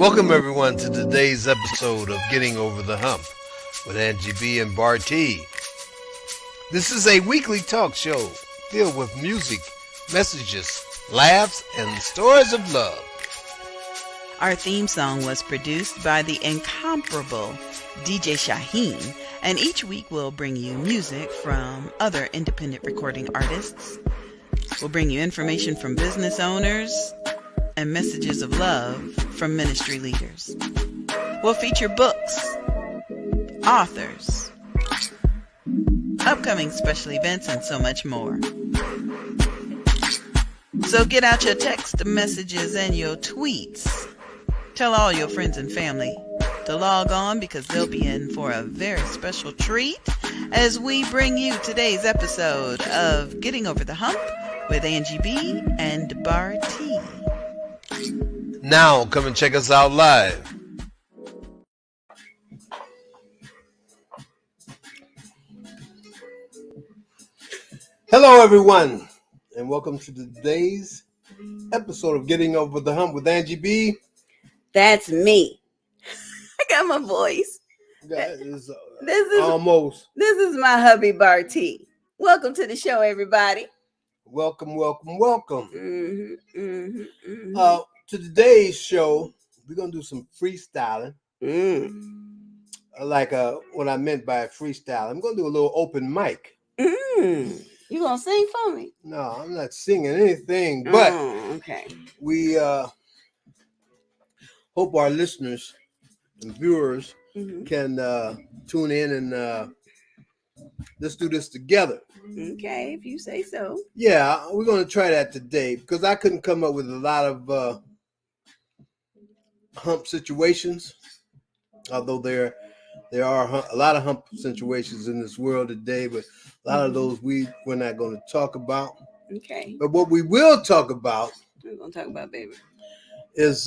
Welcome everyone to today's episode of Getting Over the Hump with Angie B and Bartee. This is a weekly talk show filled with music, messages, laughs, and stories of love. Our theme song was produced by the incomparable DJ Shaheen, and each week we'll bring you music from other independent recording artists. We'll bring you information from business owners and messages of love from ministry leaders. We'll feature books, authors, upcoming special events, and so much more. So get out your text messages and your tweets. Tell all your friends and family to log on because they'll be in for a very special treat as we bring you today's episode of Getting Over the Hump with Angie B and Bartee. Now come and check us out live. Hello everyone, and welcome to today's episode of Getting Over the Hump with Angie B. That's me. I got my voice. This is my hubby Bartee. Welcome to the show, everybody. Welcome. Mm-hmm. To today's show, we're gonna do some freestyling. Like what I meant by freestyle. I'm gonna do a little open mic. You gonna sing for me? No, I'm not singing anything, but okay. We hope our listeners and viewers can tune in and let's do this together. Okay, if you say so. Yeah, we're going to try that today because I couldn't come up with a lot of hump situations, although there are a lot of hump situations in this world today, but a lot of those we're not going to talk about. Okay. But what we will talk about, we're going to talk about, baby, is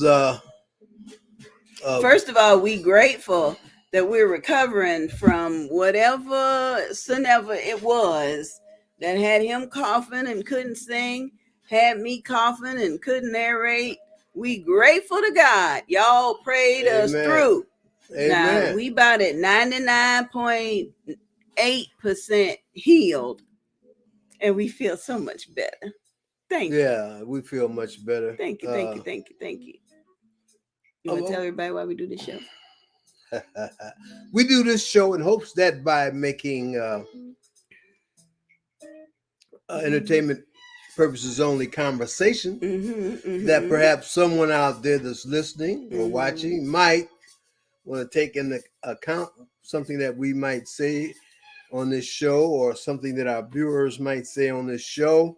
first of all, we grateful that we're recovering from whatever it was that had him coughing and couldn't sing, had me coughing and couldn't narrate. We grateful to God. Y'all prayed us through. Amen. Now, we about at 99.8% healed, and we feel so much better. Thank you. Yeah, we feel much better. Thank you. You want to tell everybody why we do this show? We do this show in hopes that by making entertainment purposes only conversation, that perhaps someone out there that's listening or watching might want to take into account something that we might say on this show or something that our viewers might say on this show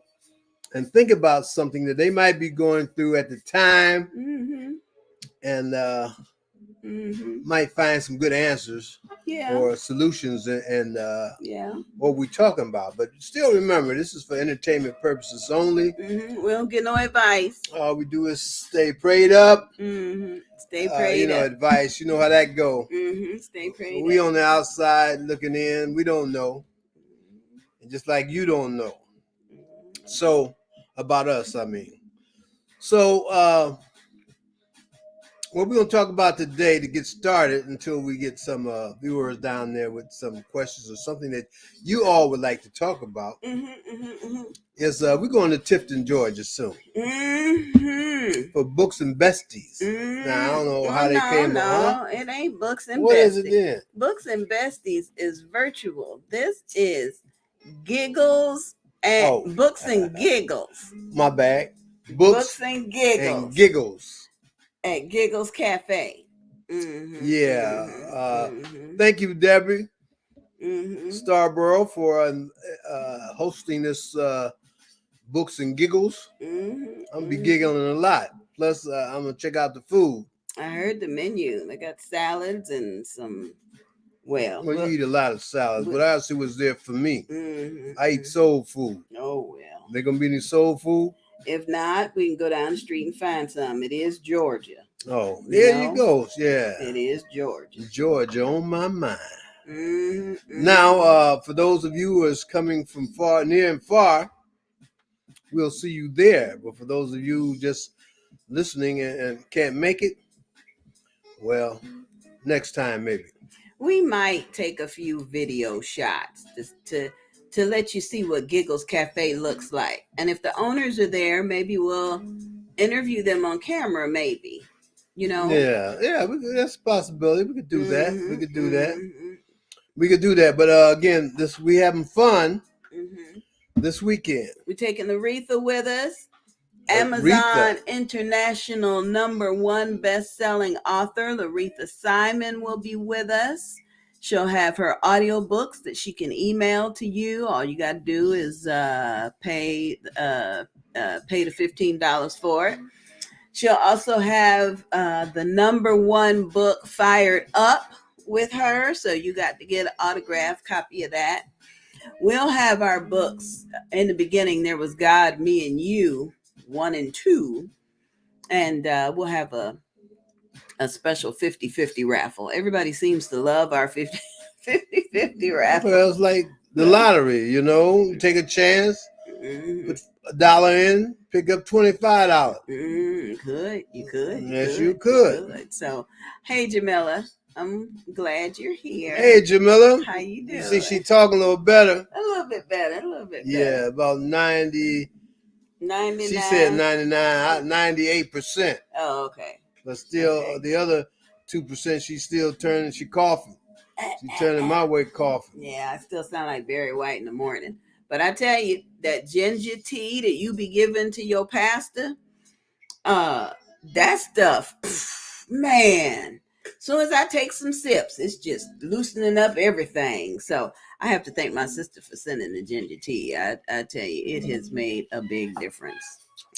and think about something that they might be going through at the time and might find some good answers or solutions and what we're talking about. But still remember, this is for entertainment purposes only. We don't get no advice. All we do is stay prayed up. Stay prayed up. Advice. You know how that go. Stay prayed We up. on the outside looking in. We don't know. And just like you don't know. So, about us, I mean. So, what we're going to talk about today to get started until we get some viewers down there with some questions or something that you all would like to talk about is we're going to TIfton, Georgia soon for Books and Besties. Now, I don't know how they came up. No, it ain't Books and Besties. What is it then? Books and Besties is virtual. This is Giggles and Books and Giggles. My bad. Books and Giggles. And Giggles. At Giggles Cafe. Thank you, Debbie Starborough, for hosting this Books and Giggles. I'm going to be giggling a lot. Plus, I'm going to check out the food. I heard the menu. They got salads and some, you eat a lot of salads, but I see what's there for me. I eat soul food. Oh, well. There going to be any soul food? If not, we can go down the street and find some. It is Georgia. Oh, there you go. Yeah. It is Georgia. Georgia on my mind. Now, for those of you who is coming from far, near and far, we'll see you there. But for those of you just listening and can't make it, Well, next time maybe. We might take a few video shots just to let you see what Giggles Cafe looks like. And if the owners are there, maybe we'll interview them on camera, maybe. Yeah, that's a possibility. We could do that. Mm-hmm, We could do that. We could do that. But again, we having fun this weekend. We're taking Aretha with us. Amazon International #1 best-selling author Aretha Simon will be with us. She'll have her audiobooks that she can email to you. All you got to do is pay the $15 for it. She'll also have the #1 book, Fired Up, with her. So you got to get an autographed copy of that. We'll have our books. In the beginning, there was God, Me, and You, 1 and 2. And we'll have a special 50-50 raffle. Everybody seems to love our 50-50 raffle. Well, it's like the lottery, you take a chance, put $1 in, pick up $25. You could. Yes, you could. So, hey, Jamila, I'm glad you're here. Hey, Jamila. How you doing? You see she talking a little better. A little bit better. Yeah, about 90. 99. She said 99, 98%. Oh, okay. But still, the other 2%, she's still turning. She coughing. She's turning my way coughing. Yeah, I still sound like Barry White in the morning. But I tell you, that ginger tea that you be giving to your pastor, that stuff, man. As soon as I take some sips, it's just loosening up everything. So I have to thank my sister for sending the ginger tea. I tell you, it has made a big difference.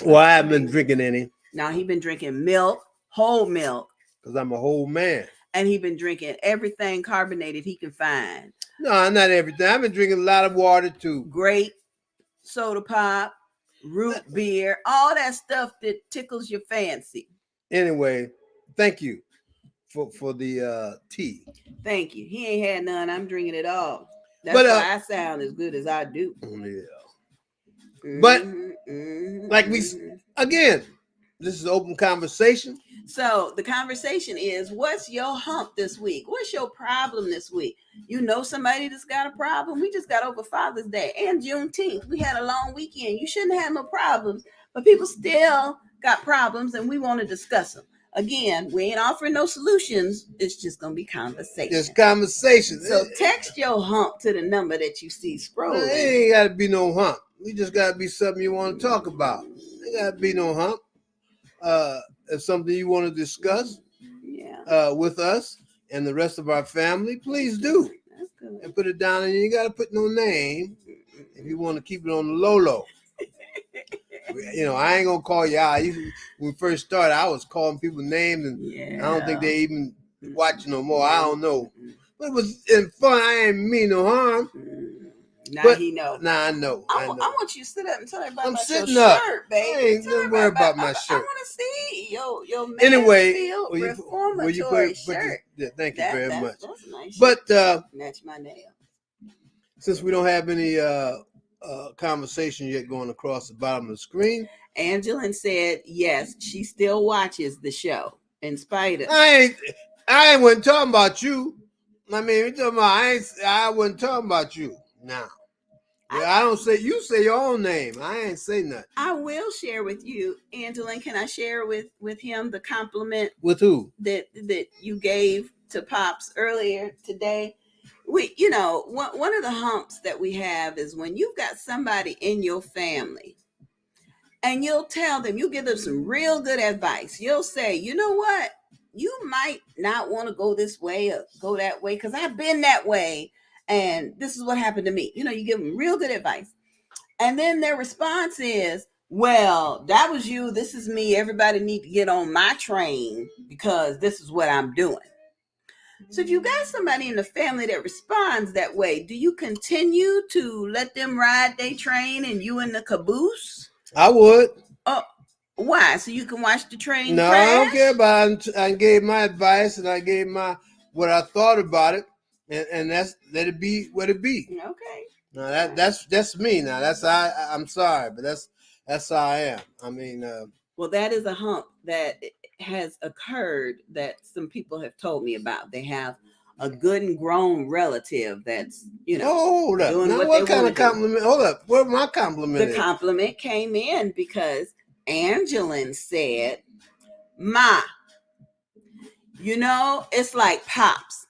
Well, I haven't been drinking any. Now he been drinking milk, whole milk. Because I'm a whole man. And he been drinking everything carbonated he can find. No, not everything. I've been drinking a lot of water too. Grape, soda pop, root beer, all that stuff that tickles your fancy. Anyway, thank you for the tea. Thank you. He ain't had none. I'm drinking it all. That's why I sound as good as I do. Yeah. But like again, this is open conversation. So the conversation is, what's your hump this week? What's your problem this week? You know somebody that's got a problem? We just got over Father's Day and Juneteenth. We had a long weekend. You shouldn't have no problems, but people still got problems and we want to discuss them. Again, we ain't offering no solutions. It's just going to be conversation. It's conversation. So text your hump to the number that you see scrolling. It ain't got to be no hump. We just got to be something you want to talk about. Ain't got to be no hump. If something you want to discuss with us and the rest of our family, please do. That's good. And put it down, and you got to put no name if you want to keep it on the low. I ain't going to call you out. When we first started, I was calling people names, and I don't think they even watch no more. I don't know. But it was fun. I ain't mean no harm. He know. Nah, I know. I want you to sit up and tell everybody about sitting your up. shirt, baby. I ain't gonna worry about my shirt. I want to see your Mansfield reformatory shirt. Thank you very much. That's a nice but match my nail. Since we don't have any conversation yet going across the bottom of the screen, Angela said yes, she still watches the show in spite of. I wasn't talking about you. I mean, you're talking about I wasn't talking about you now. I don't say, you say your own name. I ain't say nothing. I will share with you, Angela. Can I share with him the compliment? With who? That you gave to Pops earlier today. One of the humps that we have is when you've got somebody in your family and you'll tell them, you give them some real good advice. You'll say, you know what? You might not want to go this way or go that way because I've been that way. And this is what happened to me. You give them real good advice. And then their response is, well, that was you. This is me. Everybody need to get on my train because this is what I'm doing. So if you got somebody in the family that responds that way, do you continue to let them ride their train and you in the caboose? I would. Oh, why? So you can watch the train crash? I don't care about it. I gave my advice and I gave what I thought about it. And that's let it be what it be. Okay. No, that's me now. I'm sorry, but that's how I am. I mean, well, that is a hump that has occurred that some people have told me about. They have a good and grown relative that's, hold up. doing Now, what what they kind want of to do. compliment? Hold up. What my compliment The is? compliment came in because Angeline said, Ma, it's like Pops.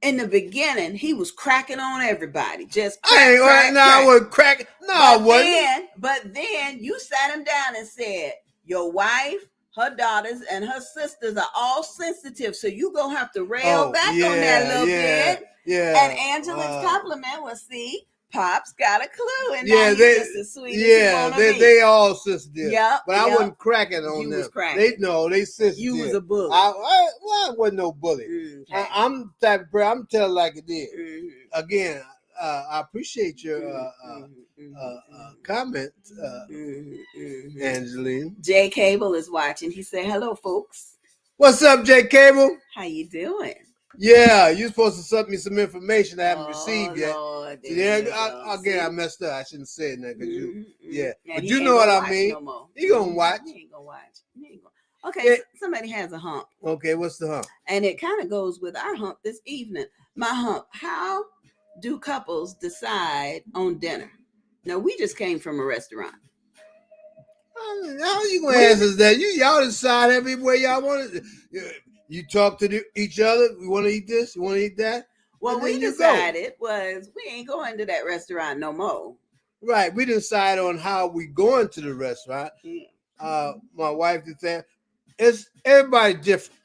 In the beginning, he was cracking on everybody. Just crack. I was cracking. No, I wasn't. But then you sat him down and said, your wife, her daughters, and her sisters are all sensitive. So you gonna have to rail back on that a little bit. Yeah. And Angeline's compliment was, see, Pops got a clue. And now he's just as sweet as he wanna be. They all sensitive. Yeah. But I wasn't cracking on you them. Was cracking. They sensitive. You was a bully. I wasn't no bully. Okay. I'm the type of person, I'm telling like it is. Mm-hmm. Again, I appreciate your comment, Angeline. Jay Cable is watching. He said, hello, folks. What's up, Jay Cable? How you doing? Yeah, you're supposed to send me some information I haven't received yet. Lord, I messed up. I shouldn't say that because but you know what I mean. No, you gonna watch. You ain't gonna watch. Okay, somebody has a hump. Okay, what's the hump? And it kind of goes with our hump this evening. My hump. How do couples decide on dinner? Now, we just came from a restaurant. How you gonna answer that? Y'all decide everywhere y'all want it. You talk to each other. We want to eat this. You want to eat that. Well, we decided was we ain't going to that restaurant no more. Right. We decide on how we going to the restaurant. Yeah. My wife did that. It's everybody different.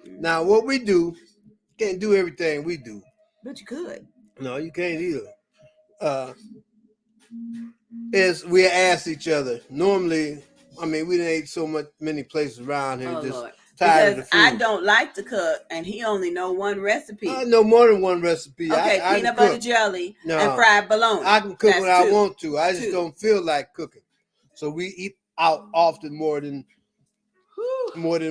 Now, what we do, can't do everything we do. But you could. No, you can't either. Is we ask each other. Normally, I mean, we didn't eat many places around here. Lord. Tired of the food. I don't like to cook, and he only know one recipe. I know more than one recipe. Okay, peanut butter jelly and fried bologna. I can cook when I want to. I just don't feel like cooking. So we eat out often more than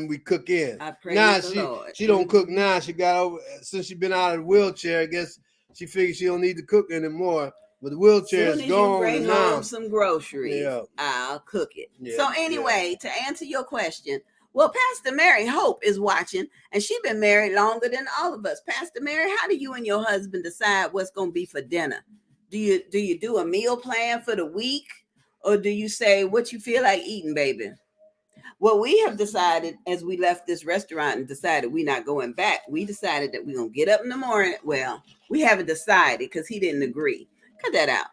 we cook in. I praise the Lord. She don't cook now. She got over since she been out of the wheelchair. I guess she figured she don't need to cook anymore. But the wheelchair is gone. Bring home some groceries. Yeah. I'll cook it. Yeah, so anyway, to answer your question, well, Pastor Mary Hope is watching, and she's been married longer than all of us. Pastor Mary, how do you and your husband decide what's going to be for dinner? Do you do a meal plan for the week, or do you say what you feel like eating, baby? Well, we have decided as we left this restaurant and decided we're not going back. We decided that we're going to get up in the morning. Well, we haven't decided because he didn't agree. Cut that out.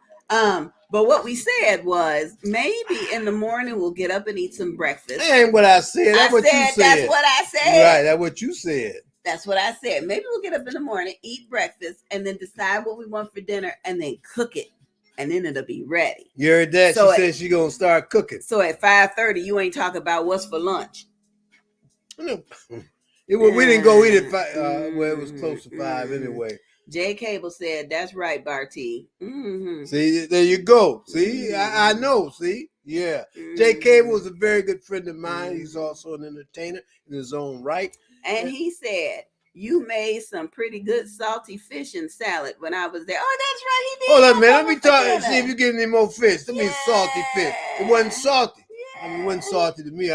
But what we said was maybe in the morning we'll get up and eat some breakfast. That ain't what I said. That's what you said. That's what I said. Right, that's what you said. That's what I said. Maybe we'll get up in the morning, eat breakfast, and then decide what we want for dinner and then cook it. And then it'll be ready. You heard that? So she said she's going to start cooking. So at 5:30, you ain't talking about what's for lunch. No. We didn't go eat at 5. Well, it was close to 5 anyway. Jay Cable said, that's right, Bartee. Mm-hmm. See, there you go. See, I know. See, yeah. Jay Cable was a very good friend of mine. He's also an entertainer in his own right. And he said, you made some pretty good salty fish and salad when I was there. Oh, that's right. He did. Hold up, man. Let me talk. See if you get any more fish. That means salty fish. It wasn't salty. Yeah. I mean, it wasn't salty to me.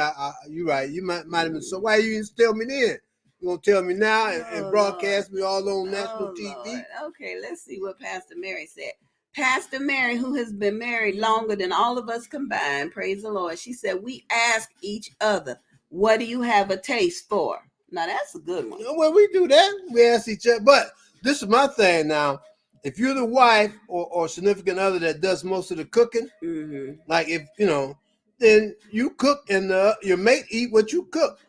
You're right. You might have been. So why you didn't tell me then? You gonna tell me now and broadcast me all on national TV? Lord. Okay, let's see what Pastor Mary said. Pastor Mary, who has been married longer than all of us combined, praise the Lord. She said, we ask each other, what do you have a taste for? Now, that's a good one. Well, we do that. We ask each other. But this is my thing now. If you're the wife or significant other that does most of the cooking, like if, then you cook and your mate eat what you cook.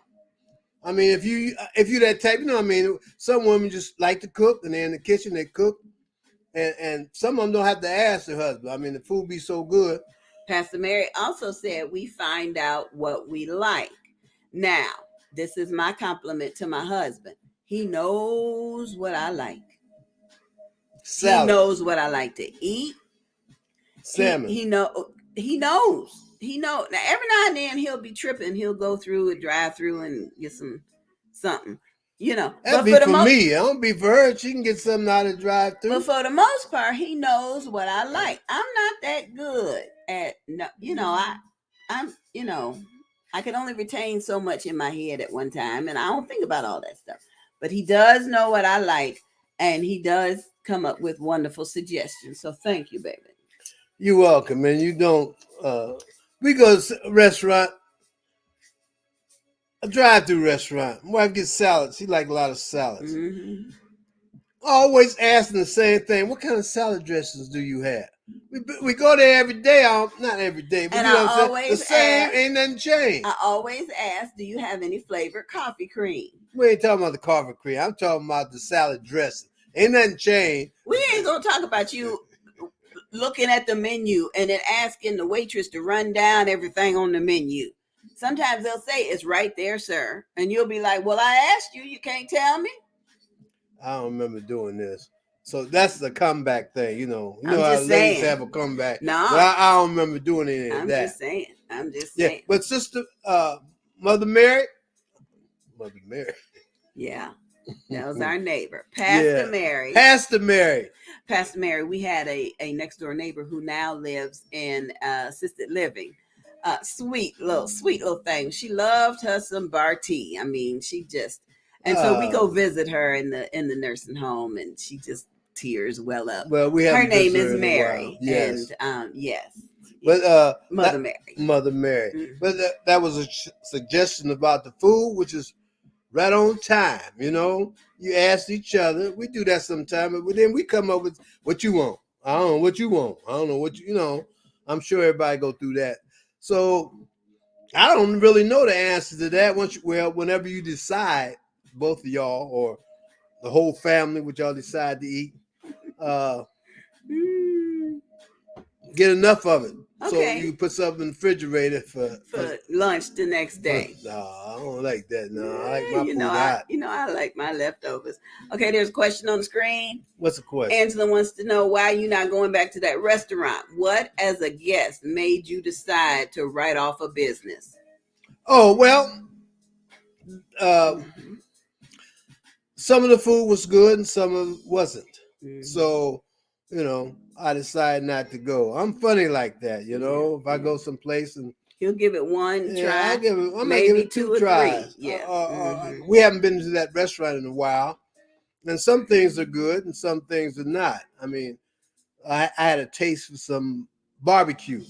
I mean, if you that type, some women just like to cook and they're in the kitchen, they cook. And some of them don't have to ask their husband. I mean, the food be so good. Pastor Mary also said we find out what we like. Now, this is my compliment to my husband. He knows what I like. Salad. He knows what I like to eat. Salmon. He knows. Now, every now and then he'll be tripping. He'll go through a drive-through and get something. That'd be for me. I don't be for her. She can get something out of drive-through. But for the most part, he knows what I like. I'm not that good at, I can only retain so much in my head at one time, and I don't think about all that stuff. But he does know what I like, and he does come up with wonderful suggestions. So thank you, baby. You're welcome, man. You don't. We go to a restaurant, a drive-through restaurant. My wife gets salads. She like a lot of salads. Mm-hmm. Always asking the same thing. What kind of salad dressings do you have? We go there every day. Not every day, but And you know I what I'm saying? always The same, ask- ain't nothing changed. I always ask, do you have any flavored coffee cream? We ain't talking about the coffee cream. I'm talking about the salad dressing. Ain't nothing changed. We ain't gonna talk about you looking at the menu and then asking the waitress to run down everything on the menu. Sometimes they'll say it's right there, sir, and you'll be like, "Well, I asked you. You can't tell me." I don't remember doing this. So that's the comeback thing, you know. You I'm know how just ladies saying. have a comeback. No. But I don't remember doing any of I'm that. just saying. I'm just Yeah, saying. but Sister Mother Mary. Yeah. That was our neighbor, Pastor Mary. Pastor Mary. Pastor Mary, we had a next door neighbor who now lives in assisted living. Sweet little thing. She loved her some Bartee. I mean, she just, and so we go visit her in the nursing home, and she just tears well up. Well, we have her name is Mary. Yes. And yes. But Mother Mary. Mother Mary. Mm-hmm. But that was a suggestion about the food, which is right on time. You know, you ask each other. We do that sometimes, but then we come up with what you want. I don't know what you want. I don't know what you know. I'm sure everybody go through that. So I don't really know the answer to that. Whenever you decide, both of y'all or the whole family, which y'all decide to eat, get enough of it. Okay. So you put something in the refrigerator for lunch the next day. No, I don't like that. No, I like my food hot. I like my leftovers. Okay, there's a question on the screen. What's the question? Angela wants to know why you're not going back to that restaurant. What, as a guest, made you decide to write off a business? Oh, well, some of the food was good and some of it wasn't. Mm-hmm. So, I decided not to go. I'm funny like that, If I go someplace and he'll give it one try. I might give it two tries. Yeah. We haven't been to that restaurant in a while, and some things are good and some things are not. I mean, I had a taste for some barbecue.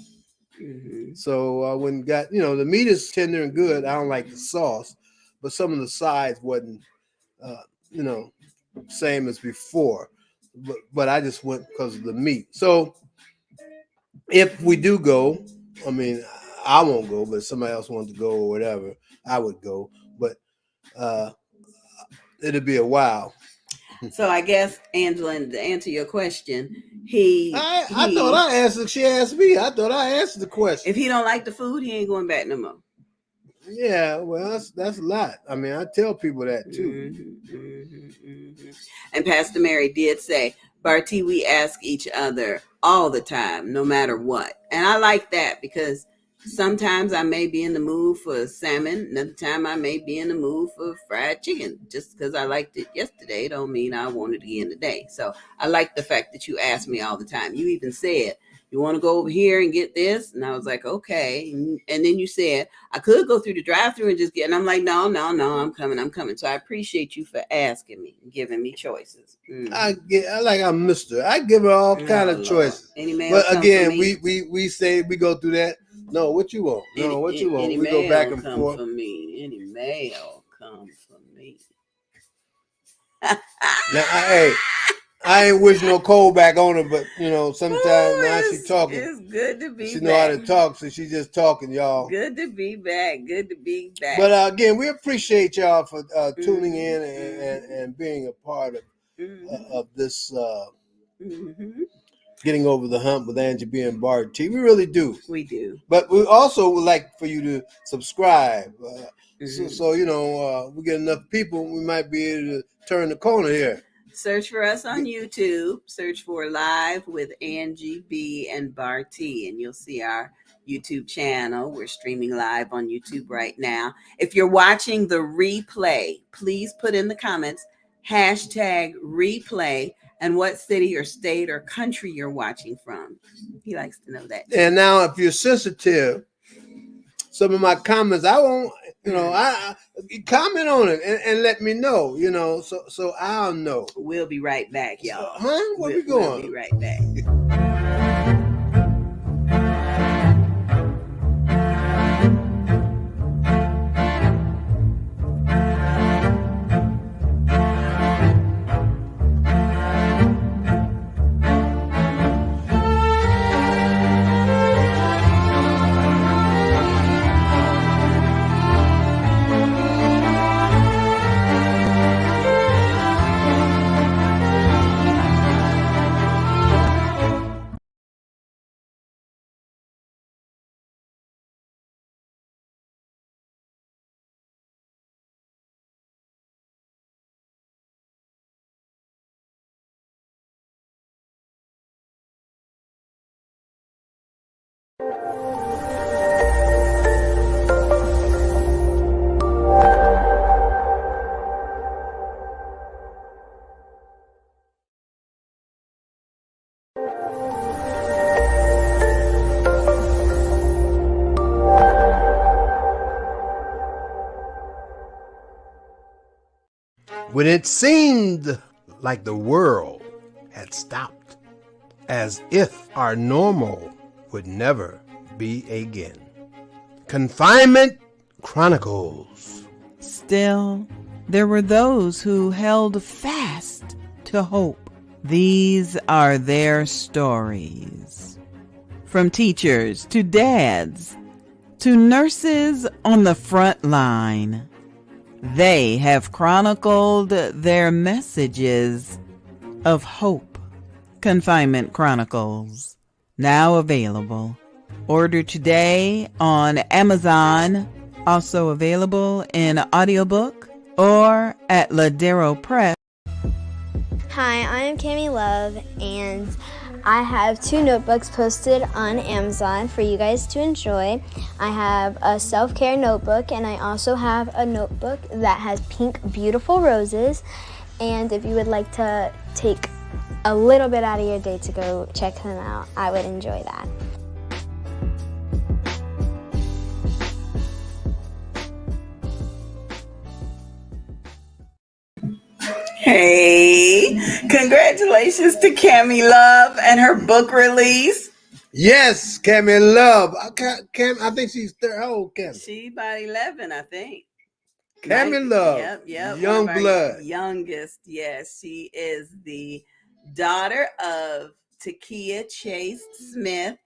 Mm-hmm. So I went and got, the meat is tender and good. I don't like the sauce, but some of the sides wasn't, same as before. But I just went because of the meat. So if we do go, I mean, I won't go, but if somebody else wants to go or whatever, I would go. But it'll be a while. So I guess, Angela, to answer your question, I thought I answered. She asked me. I thought I answered the question. If he don't like the food, he ain't going back no more. Yeah, well, that's a lot. I mean, I tell people that too. And Pastor Mary did say, Bartee, we ask each other all the time, no matter what. And I like that because sometimes I may be in the mood for salmon. Another time I may be in the mood for fried chicken. Just because I liked it yesterday don't mean I want it again today. So I like the fact that you ask me all the time. You even said, you want to go over here and get this? And I was like, okay. And then you said, I could go through the drive-thru and just get, and I'm like, no, I'm coming. So I appreciate you for asking me and giving me choices. I like I'm Mr. I give her all kind of choices. But again, we say we go through that. No, what you want? No, what you want? We go back and forth. For me. Any mail come for me. Now, I ain't wish no cold back on her, but sometimes now she's talking. It's good to be back. She know how to talk, so she's just talking, y'all. Good to be back. But again, we appreciate y'all for tuning in and being a part of this getting over the hump with Angie and Bartee. We really do. We do. But we also would like for you to subscribe. So we get enough people, we might be able to turn the corner here. Search for us on YouTube. Search for Live with Angie B and Bartee, and you'll see our YouTube channel. We're streaming live on YouTube right now. If you're watching the replay, please put in the comments #replay and what city or state or country you're watching from. He likes to know that. And now, if you're sensitive, some of my comments. I won't, I comment on it and let me know, so I'll know. We'll be right back, y'all. Where we going? We'll be right back. When it seemed like the world had stopped, as if our normal would never be again. Confinement Chronicles. Still, there were those who held fast to hope. These are their stories. From teachers to dads to nurses on the front line, they have chronicled their messages of hope. Confinement Chronicles, now available. Order today on Amazon, also available in audiobook or at Ladero Press. Hi, I am Cami Love, and I have 2 notebooks posted on Amazon for you guys to enjoy. I have a self-care notebook, and I also have a notebook that has pink, beautiful roses. And if you would like to take a little bit out of your day to go check them out, I would enjoy that. Hey, congratulations to Cami Love and her book release. Yes, Cami Love. I think she's how old, Cami? She about 11, I think. Cami Love. Yep. Young blood. Youngest, yes. She is the daughter of Takia Chase Smith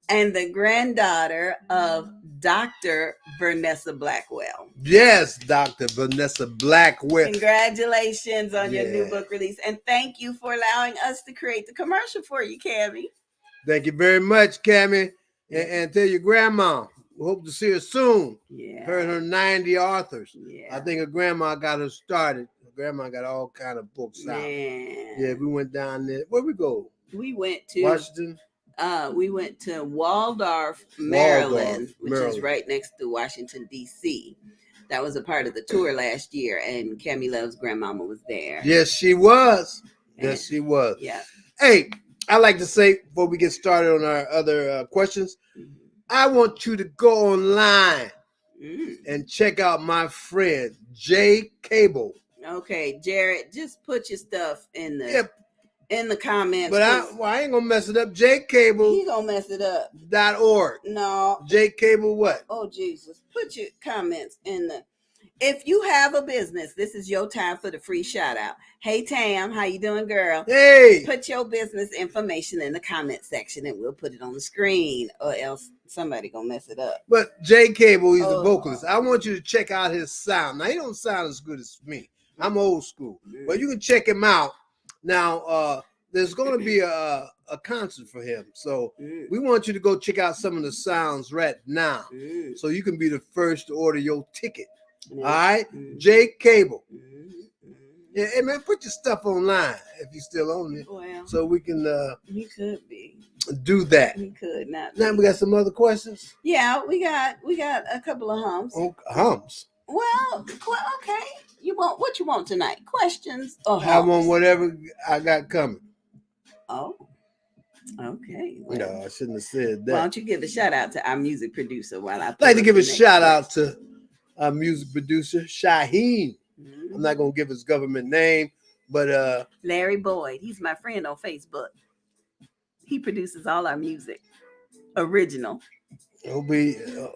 and the granddaughter of Dr. Vanessa Blackwell. Yes, Dr. Vanessa Blackwell. Congratulations on your new book release. And thank you for allowing us to create the commercial for you, Cami. Thank you very much, Cami. And tell your grandma, we hope to see her soon. Yeah. Her and her 90 authors. Yeah. I think her grandma got her started. Her grandma got all kind of books out. Yeah, we went down there. Where we go? We went to Washington. We went to Waldorf, Maryland, which is right next to Washington, D.C. That was a part of the tour last year, and Cami Love's grandmama was there. Yes, she was. Yes, she was. Yeah. Hey, I like to say before we get started on our other questions, I want you to go online and check out my friend Jay Cable. Okay, Jared, just put your stuff in the comments. But I ain't gonna mess it up. Jay Cable. He gonna mess it up. .org. No. Jay Cable what? Oh Jesus! Put your comments in the. If you have a business, this is your time for the free shout out. Hey Tam, how you doing, girl? Hey. Put your business information in the comment section and we'll put it on the screen, or else somebody gonna mess it up. But Jay Cable, he's the vocalist. I want you to check out his sound. Now he don't sound as good as me. I'm old school, but you can check him out. Now there's going to be a concert for him, so we want you to go check out some of the sounds right now, so you can be the first to order your ticket. All right, Jay Cable. Yeah, hey man, put your stuff online if you're still on it, so we can. He could be. Do that. He could not. Now we got some other questions. Yeah, we got a couple of humps. Oh, humps. Well, okay. You want what you want tonight? Questions or humps? I want whatever I got coming. Oh. Okay. Well, No, I shouldn't have said that. why don't you give a shout out to our music producer while I I'd like to give a shout out question. to our music producer, Shaheen. I'm not going to give his government name, but Larry Boyd. He's my friend on Facebook. He produces all our music. Original. he'll be all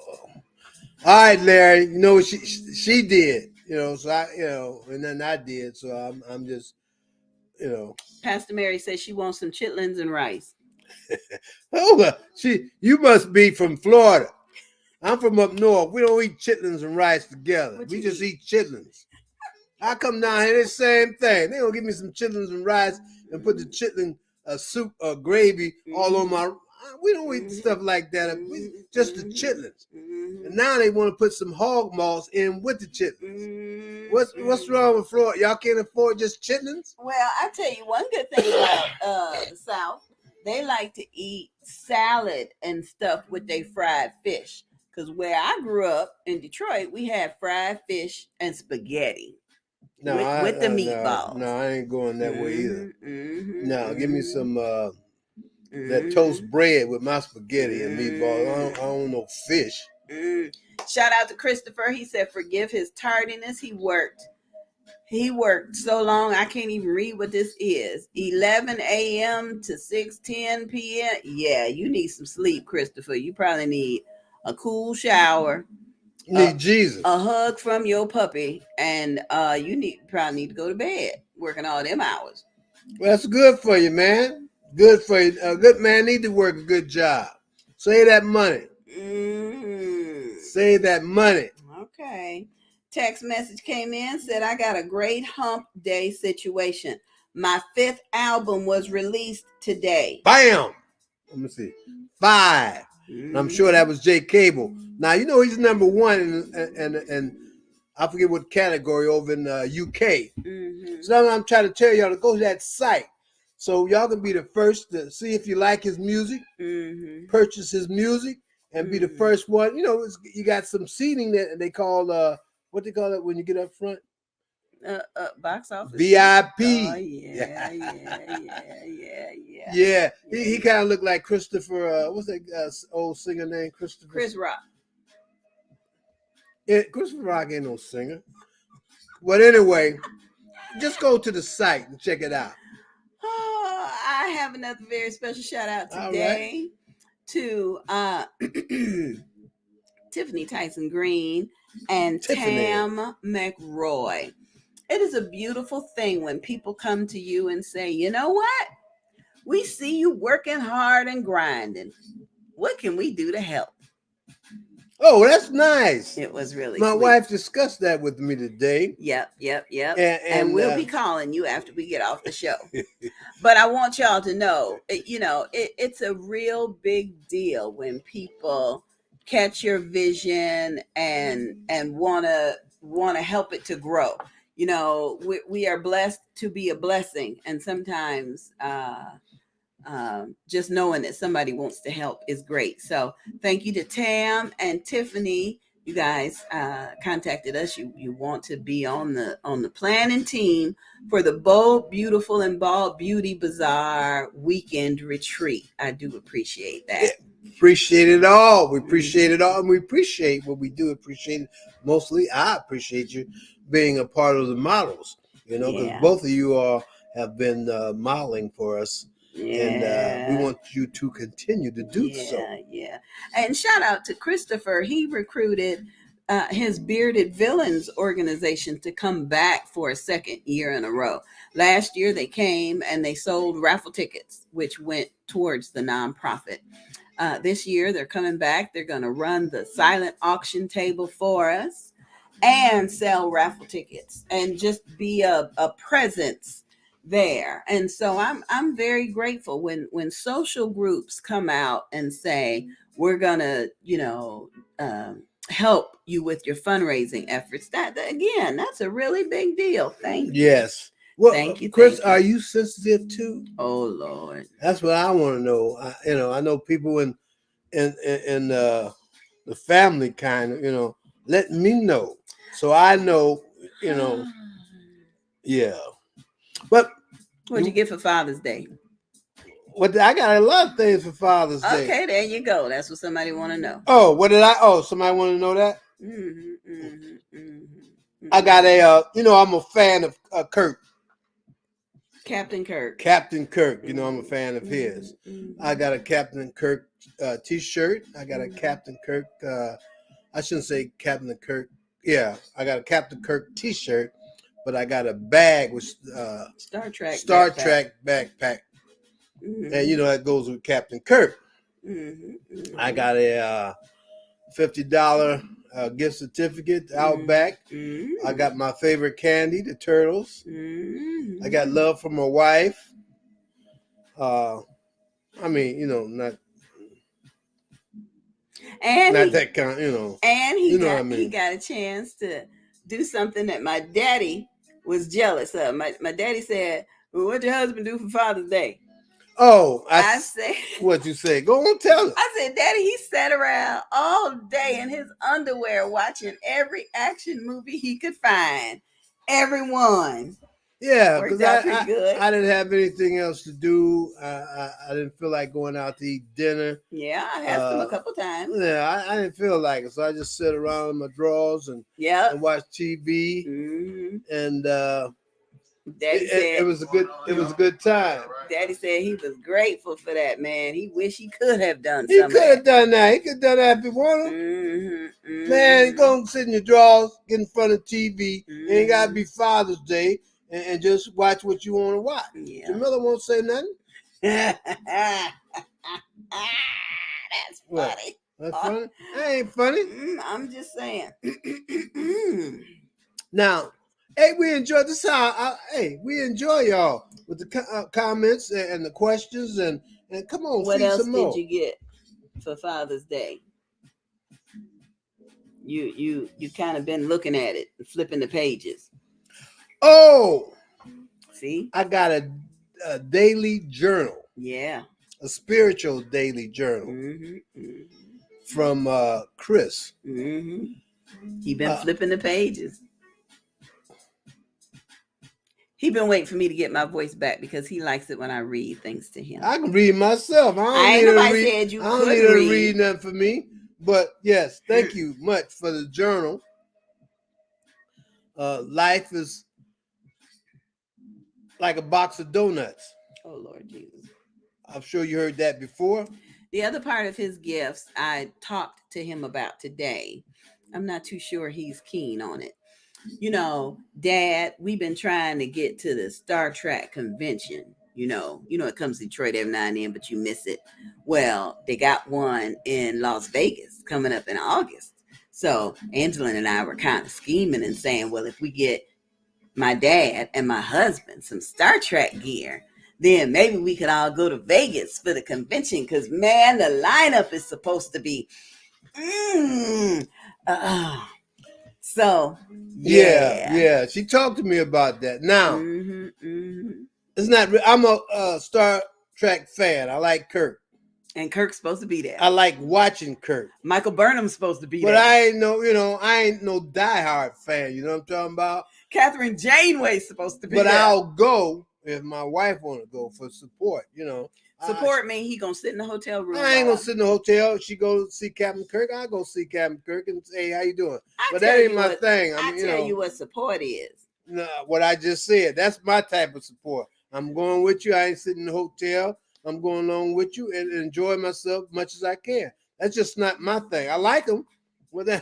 right, Larry. You know what she did, so and then I did, so I'm just, Pastor Mary says she wants some chitlins and rice. Oh, you must be from Florida. I'm from up north. We don't eat chitlins and rice together. We just eat chitlins. I come down here, the same thing. They gonna give me some chitlins and rice and put the chitlin soup or gravy all on my. We don't eat stuff like that. Just the chitlins. And now they want to put some hog maws in with the chitlins. What's wrong with Florida? Y'all can't afford just chitlins? Well, I tell you one good thing about the South. They like to eat salad and stuff with their fried fish. Because where I grew up in Detroit, we had fried fish and spaghetti with the meatballs. No, I ain't going that way either. No, give me some that toast bread with my spaghetti and meatballs. I don't know fish. Shout out to Christopher. He said, forgive his tardiness. He worked so long, I can't even read what this is. 11 a.m. to 6:10 p.m. Yeah, you need some sleep, Christopher. You probably need a cool shower. You need Jesus. A hug from your puppy. And you probably need to go to bed working all them hours. Well, that's good for you, man. Good for you. A good man need to work a good job. Save that money. Save that money. Okay. Text message came in, said, I got a great hump day situation. My 5th album was released today. Bam! Let me see. 5. And I'm sure that was Jay Cable. Now, he's number 1 and I forget what category over in UK. So I'm trying to tell y'all to go to that site. So y'all can be the first to see if you like his music, purchase his music, and be the first one. You got some seating that they call, what they call it when you get up front? Box office. VIP. Oh, yeah. Yeah. He kind of looked like Christopher, what's that old singer name? Chris Rock. Christopher Rock ain't no singer. But anyway, just go to the site and check it out. Oh, I have another very special shout out today to Tiffany Tyson Green and Tam McRoy. It is a beautiful thing when people come to you and say, you know what? We see you working hard and grinding. What can we do to help? Oh, that's nice. It was really My sweet. wife discussed that with me today. Yep. And we'll be calling you after we get off the show. But I want y'all to know, it's a real big deal when people catch your vision and want to help it to grow. We are blessed to be a blessing, and sometimes just knowing that somebody wants to help is great. So thank you to Tam and Tiffany. You guys contacted us. You want to be on the planning team for the Bold, Beautiful, and Bald Beauty Bazaar weekend retreat. I do appreciate that. Appreciate it all. We appreciate it all, and we appreciate what we do. Appreciate it. Mostly, I appreciate you being a part of the models. Because both of you have been modeling for us. And we want you to continue to do so. Yeah. And shout out to Christopher. He recruited his Bearded Villains organization to come back for a 2nd year in a row. Last year they came and they sold raffle tickets, which went towards the nonprofit. This year they're coming back. They're going to run the silent auction table for us and sell raffle tickets and just be a presence there. And so I'm very grateful when social groups come out and say, we're gonna help you with your fundraising efforts. That again, that's a really big deal. Thank you. Yes. Well, thank you, Chris, are you sensitive too? Oh Lord, that's what I want to know. I know people in the family kind of let me know so I know yeah. But what'd you get for Father's Day? I got a lot of things for Father's Day. Okay, there you go. That's what somebody want to know. Oh, what did I? Oh, somebody want to know that? I got a. I'm a fan of Kirk. Captain Kirk. Captain Kirk. I'm a fan of his. I got a Captain Kirk T-shirt. I got a Captain Kirk. I shouldn't say Captain Kirk. Yeah, I got a Captain Kirk T-shirt, but I got a bag with Star Trek backpack. And that goes with Captain Kirk. I got a $50 gift certificate to Outback. I got my favorite candy, the Turtles. I got love for my wife. Not that kind, And he got a chance to do something that my daddy was jealous of. My daddy said, "Well, what'd your husband do for Father's Day?" Oh, I said, "What you say? Go on, tell us." I said, "Daddy, he sat around all day in his underwear watching every action movie he could find, everyone." Yeah, because I didn't have anything else to do. I didn't feel like going out to eat dinner. Yeah, I asked him a couple times. Yeah, I didn't feel like it, so I just sit around in my drawers and watch TV. And Daddy said it was a good time. Daddy said he was grateful for that, man. He wish he could have done something. He could have done that. He could have done that if he wanted. Man, go and sit in your drawers, get in front of TV. It ain't gotta be Father's Day. And just watch what you want to watch. Yeah. Jamila won't say nothing. That's funny. That's funny? That ain't funny. I'm just saying. Now, hey, we enjoy this. We enjoy y'all with the comments and the questions and come on. What else did you get for Father's Day? You kind of been looking at it, flipping the pages. Oh, see, I got a daily journal. Yeah, a spiritual daily journal from Chris. He been flipping the pages. He been waiting for me to get my voice back because he likes it when I read things to him. I can read myself. I don't need to read nothing for me. But yes, thank you much for the journal. Life is like a box of donuts. Oh, Lord Jesus. I'm sure you heard that before. The other part of his gifts I talked to him about today. I'm not too sure he's keen on it. Dad, we've been trying to get to the Star Trek convention. It comes to Detroit every now and then, but you miss it. Well, they got one in Las Vegas coming up in August. So Angela and I were kind of scheming and saying, well, if we get my dad and my husband some Star Trek gear, then maybe we could all go to Vegas for the convention because, man, the lineup is supposed to be so yeah. She talked to me about that. Now, it's not. I'm a Star Trek fan. I like Kirk, and Kirk's supposed to be there. I like watching Kirk. Michael Burnham's supposed to be there, but I ain't no diehard fan. You know what I'm talking about? Catherine Janeway's supposed to be there. But I'll go if my wife want to go for support. Support me. He gonna sit in the hotel room. I ain't gonna sit in the hotel. She go see Captain Kirk. I go see Captain Kirk and say, "Hey, how you doing?" But that ain't my thing. I tell you what support is. No, what I just said. That's my type of support. I'm going with you. I ain't sitting in the hotel. I'm going along with you and enjoy myself as much as I can. That's just not my thing. I like them, but I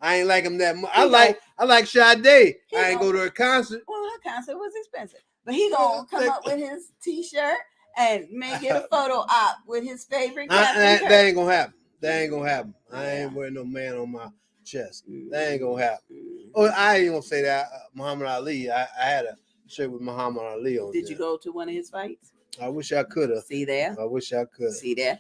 ain't like them that much. I like Sade. I ain't go to her concert. Well, her concert was expensive, but he gonna come up with his T-shirt and make it a photo op with his favorite. That ain't gonna happen. That ain't gonna happen. I ain't wearing no man on my chest. That ain't gonna happen. Oh, I ain't gonna say that. Muhammad Ali. I had a shirt with Muhammad Ali on. Did you go to one of his fights? I wish I could have. See there? I wish I could. See there?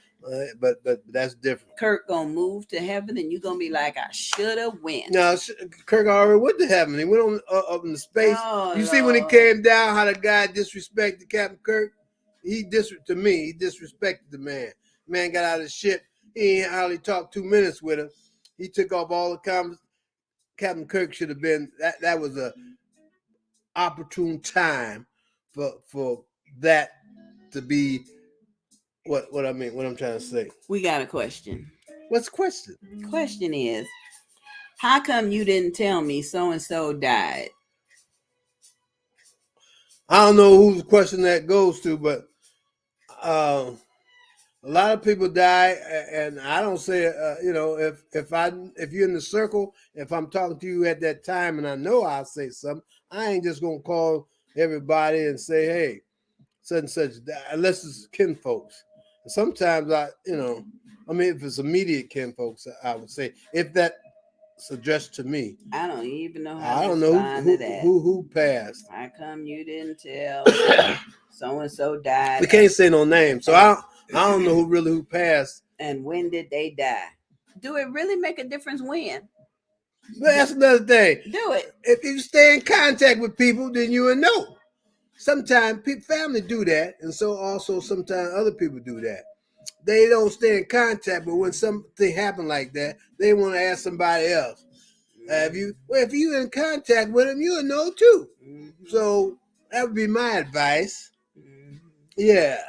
But that's different. Kirk gonna move to heaven, and you gonna be like, I should have went. No, Kirk already went to heaven. He went on up into space. Oh, you see when he came down, how the guy disrespected Captain Kirk. He disrespected the man. Man got out of the ship. He ain't hardly talked 2 minutes with him. He took off all the comments. Captain Kirk should have been. That was a opportune time for that to be what I mean, what I'm trying to say. We got a question. What's the question? Question is, how come you didn't tell me so and so died? I don't know whose question that goes to, but a lot of people die, and I don't say, if you're in the circle, if I'm talking to you at that time, and I know I'll say something, I ain't just gonna call everybody and say, hey, such and such, unless it's kin folks. Sometimes if it's immediate kin folks, I would say, if that's addressed to me. I don't even know how I to don't know respond to that. who passed. How come you didn't tell so and so died? We can't say no name, so I don't know who passed. And when did they die? Do it really make a difference when? But that's another thing. Do it. If you stay in contact with people, then you will know. Sometimes family do that, and so also sometimes other people do that. They don't stay in contact, but when something happen like that, they want to ask somebody else. If you're in contact with them, you'll know too. Mm-hmm. So that would be my advice. Mm-hmm. Yeah.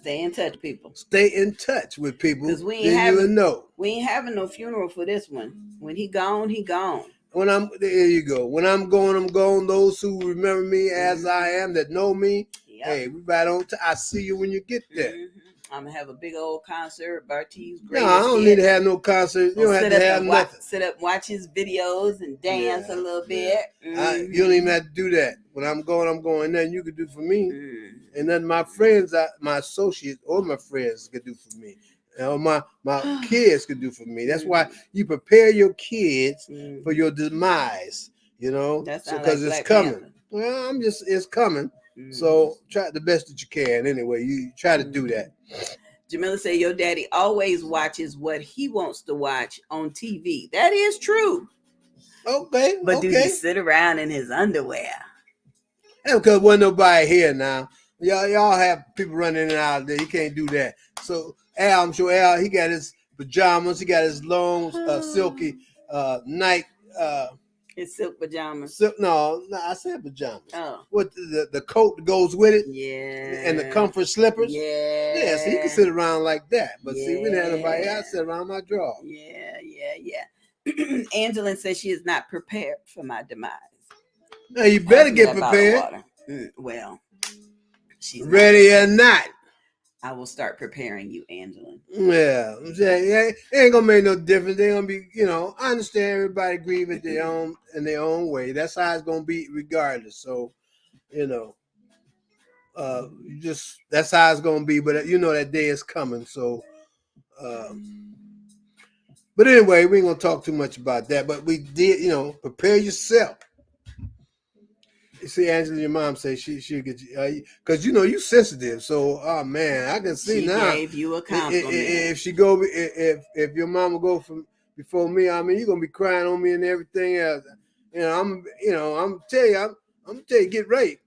Stay in touch, people. Stay in touch with people, because then you'll know. We ain't having no funeral for this one. When he gone, he gone. There you go. When I'm gone. Those who remember me as I am, that know me, yep. Hey, we right on. I see you when you get there. Mm-hmm. I'm gonna have a big old concert. Bartee's greatest. No, I don't need to have no concert. You don't have to have nothing. Sit up, watch his videos, and dance a little bit. Mm-hmm. You don't even have to do that. When I'm going. Nothing you could do for me, and then my friends, my associates, or my friends could do for me. My kids could do for me. That's why you prepare your kids for your demise. Because it's coming. Panther. Well, it's coming. So try the best that you can. Anyway, you try to do that. Jamila said your daddy always watches what he wants to watch on TV. That is true. Okay. But do he sit around in his underwear? Yeah, because wasn't nobody here now. Y'all have people running in and out there. You can't do that. So I'm sure Al, he got his pajamas. He got his long, silky night. His silk pajamas. No, I said pajamas. Oh. With the coat that goes with it. Yeah. And the comfort slippers. Yeah. Yeah, so you can sit around like that. But see, we didn't have nobody. I sit around my drawer. Yeah. Angeline says she is not prepared for my demise. Now you better get prepared. Well, she's ready or not. I will start preparing you, Angeline. Yeah, I'm saying, it ain't gonna make no difference. They're gonna be, I understand everybody grieve at their own way. That's how it's gonna be regardless. So, that's how it's gonna be. But that day is coming. So, but anyway, we ain't gonna talk too much about that. But we did, prepare yourself. You see, Angela, your mom says she'll get you because you sensitive. So, oh man, I can see she now. She gave you a compliment. If your mama go from before me, I mean, you're gonna be crying on me and everything else. I'm tell you, get right.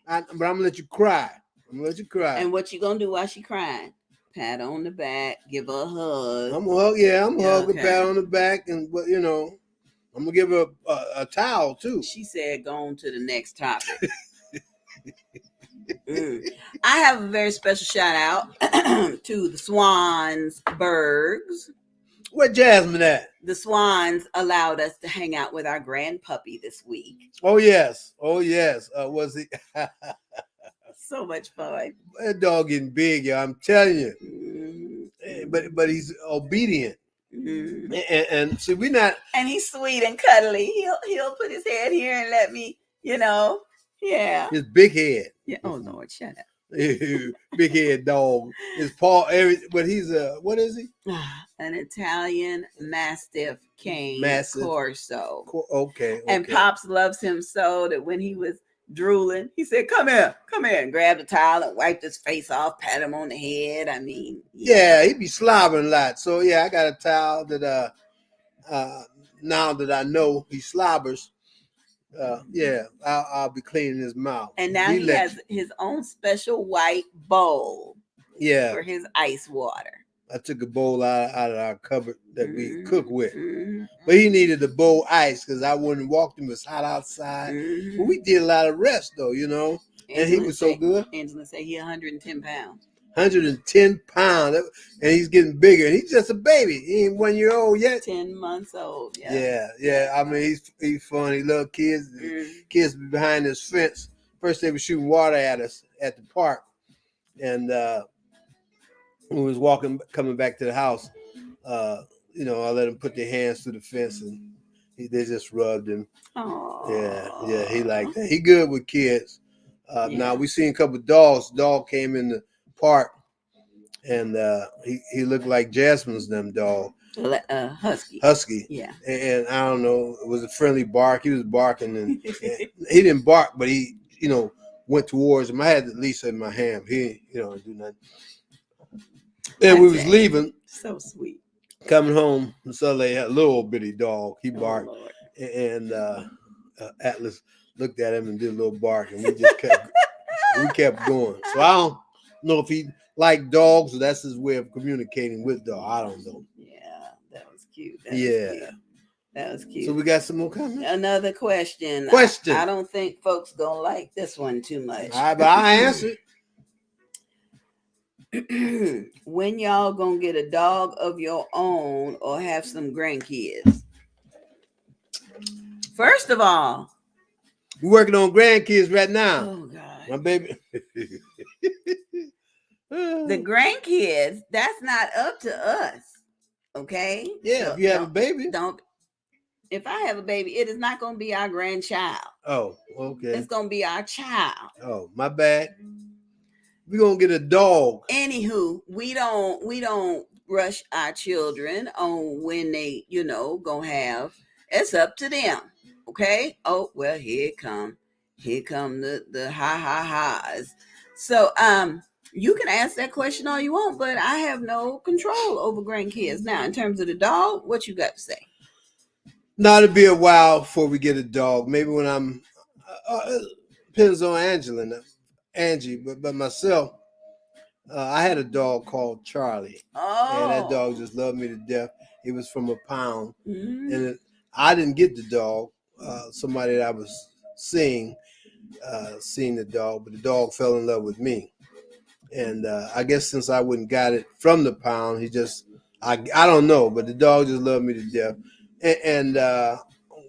But I'm gonna let you cry. And what you gonna do while she crying? Pat her on the back, give her a hug. I'm gonna hug. Yeah, I'm gonna hug her, pat her on the back, and I'm gonna give her a towel too. She said, "Go on to the next topic." I have a very special shout out to the Swansbergs. Where Jasmine at? The Swans allowed us to hang out with our grand puppy this week. Oh yes. Was he? So much fun. That dog getting big, y'all. I'm telling you. But he's obedient. And see, we not. And he's sweet and cuddly. He'll put his head here and let me, yeah. His big head. Yeah. Oh Lord, shut up. Big head dog. His paw. But he's what is he? An Italian Mastiff Cane Corso. Okay. And Pops loves him so that when he was drooling, he said, come here, and grabbed a towel and wiped his face off, pat him on the head. I mean, yeah, he be slobbering a lot. So yeah, I got a towel that now that I know he slobbers, I'll be cleaning his mouth. And now he has his own special white bowl for his ice water. I took a bowl out of our cupboard that we cook with. But he needed a bowl ice because I wouldn't walk him. It was hot outside. But we did a lot of rest though, you know. And he was so good. Angela said he 110 pounds. 110 pounds. And he's getting bigger. And he's just a baby. He ain't 1 year old yet. 10 months old. Yeah. I mean, he's fun. He loves kids. Kids behind this fence. First they were shooting water at us at the park. And when we was coming back to the house, you know, I let them put their hands through the fence and they just rubbed him. Aww. Yeah, he like that. He good with kids. Now we seen a couple of dogs. Dog came in the park and he looked like Jasmine's dog. Husky. Yeah. And I don't know, it was a friendly bark. He was barking and he didn't bark, but he, you know, went towards him. I had Lisa in my hand. He, you know, do nothing. And we was leaving. So sweet. Coming home, suddenly had a little bitty dog. He barked, and Atlas looked at him and did a little bark, and we just kept going. So I don't know if he liked dogs or that's his way of communicating with dog. I don't know. Yeah, that was cute. That was cute. So we got some more comments. Another question. I don't think folks gonna like this one too much. All right, but I answered. When y'all gonna get a dog of your own or have some grandkids? First of all, we're working on grandkids right now. Oh God, my baby. The grandkids, that's not up to us. Okay. Yeah, so if you have a baby, if I have a baby, it is not gonna be our grandchild. Oh, okay. It's gonna be our child. Oh, my bad. We're gonna get a dog. Anywho, we don't rush our children on when they, you know, gonna have. It's up to them. Okay. Oh, well, here come the ha-ha-ha's. So you can ask that question all you want, but I have no control over grandkids. Now, in terms of the dog, what you got to say? Now, it'll be a while before we get a dog. Maybe when I'm depends on Angie, but myself, I had a dog called Charlie. And that dog just loved me to death. He was from a pound. And I didn't get the dog. Somebody that I was seeing the dog, but the dog fell in love with me. And I guess since I wouldn't got it from the pound, he just, I don't know, but the dog just loved me to death. And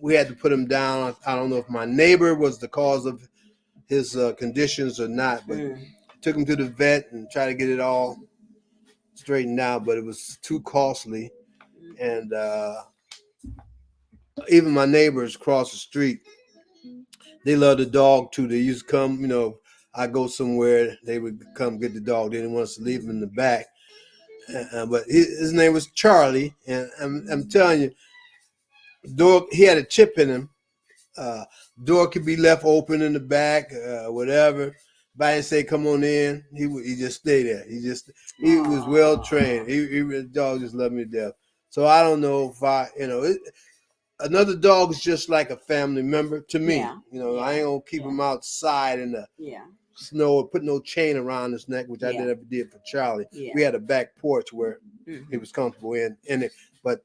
we had to put him down. I don't know if my neighbor was the cause of his conditions or not, but took him to the vet and tried to get it all straightened out, but it was too costly. And even my neighbors across the street, they love the dog too. They used to come, you know, I go somewhere, they would come get the dog. They didn't want us to leave him in the back. But his name was Charlie, and I'm telling you, door, he had a chip in him. Door could be left open in the back, whatever. If I didn't say come on in, he just stayed there. He was well trained. The dog just loved me to death. So I don't know if another dog is just like a family member to me. I ain't gonna keep him outside in the snow or put no chain around his neck, which I never did for Charlie. We had a back porch where he was comfortable in it, but.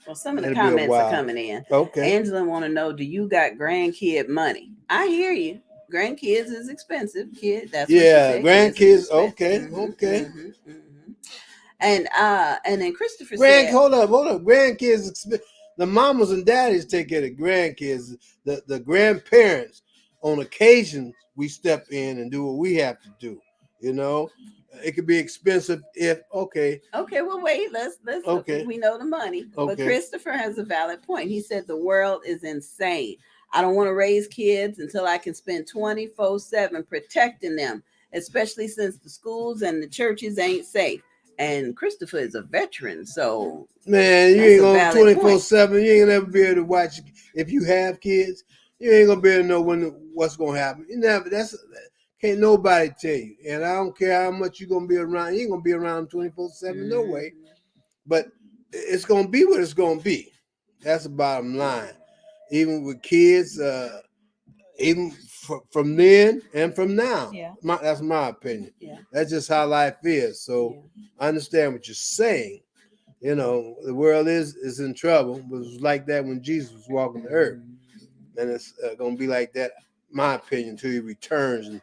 Well, some of the comments are coming in. Okay. Angela want to know, do you got grandkid money? I hear you. Grandkids is expensive, kid. That's what grandkids. Okay. And then Christopher said, hold up. Grandkids expensive. The mamas and daddies take care of the grandkids. The grandparents, on occasion, we step in and do what we have to do. You know. It could be expensive if well wait, let's look, we know the money. But Christopher has a valid point. He said the world is insane. I don't want to raise kids until I can spend 24/7 protecting them, especially since the schools and the churches ain't safe. And Christopher is a veteran, so man, you ain't gonna 24/7. You ain't never be able to watch. If you have kids, you ain't gonna be able to know what's gonna happen. You never. Can't nobody tell you. And I don't care how much you're going to be around. You ain't going to be around 24/7 no way. But it's going to be what it's going to be. That's the bottom line. Even with kids, even from then and from now. Yeah. That's my opinion. Yeah. That's just how life is. So I understand what you're saying. You know, the world is in trouble. It was like that when Jesus was walking the earth. And it's going to be like that, my opinion, until he returns. And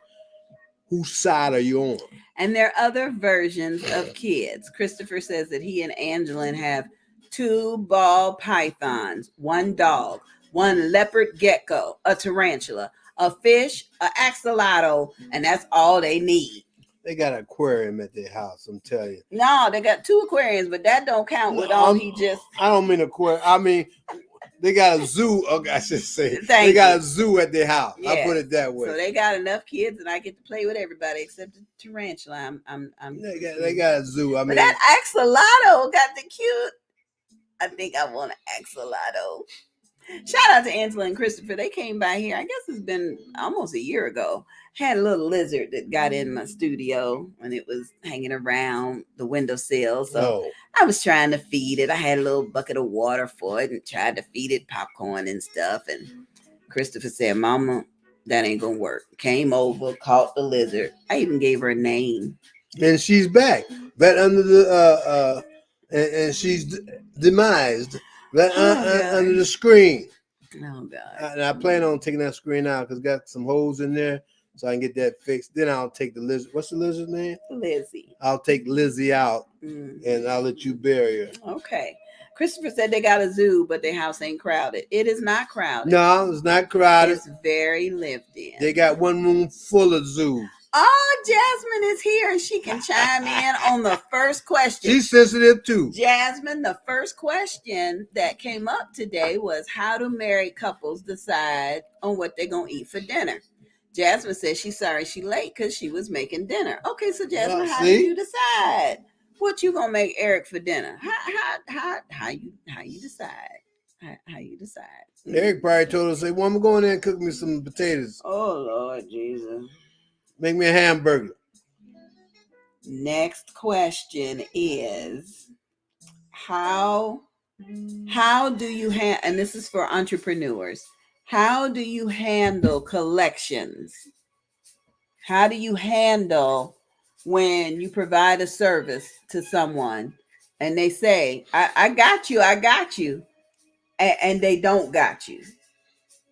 whose side are you on? And there are other versions of kids. Christopher says that he and Angelin have 2 ball pythons, 1 dog, 1 leopard gecko, a tarantula, a fish, an axolotl, and that's all they need. They got an aquarium at their house, I'm telling you. No, they got 2 aquariums, but that don't count with all he just... I don't mean aquarium. I mean, they got a zoo. Okay, I should say They got a zoo at their house. Yeah. I'll put it that way. So they got enough kids, and I get to play with everybody except the tarantula. They got a zoo. I mean, but that axolotl got the cute. I think I want an axolotl. Shout out to Angela and Christopher. They came by here. I guess it's been almost a year ago. Had a little lizard that got in my studio when it was hanging around the windowsill. So I was trying to feed it. I had a little bucket of water for it and tried to feed it popcorn and stuff. And Christopher said, "Mama, that ain't gonna work." Came over, caught the lizard. I even gave her a name. And she's back under the and she's demised under the screen. Oh God! And I plan on taking that screen out because it's got some holes in there, so I can get that fixed. Then I'll take the lizard. What's the lizard's name? Lizzie. I'll take Lizzie out, and I'll let you bury her. Okay. Christopher said they got a zoo, but their house ain't crowded. It is not crowded. No, it's not crowded. It's very lived in. They got one room full of zoos. Oh, Jasmine is here and she can chime in on the first question. She's sensitive too. Jasmine, the first question that came up today was, how do married couples decide on what they're going to eat for dinner? Jasmine says she's sorry she's late because she was making dinner. Okay, so Jasmine, how do you decide what you going to make Eric for dinner? How you decide? How you decide? Eric probably told us, "Say, well, I'm going to go in there and cook me some potatoes. Oh, Lord Jesus. Make me a hamburger." Next question is, how do you and this is for entrepreneurs, how do you handle collections? How do you handle when you provide a service to someone and they say, I got you, and they don't got you?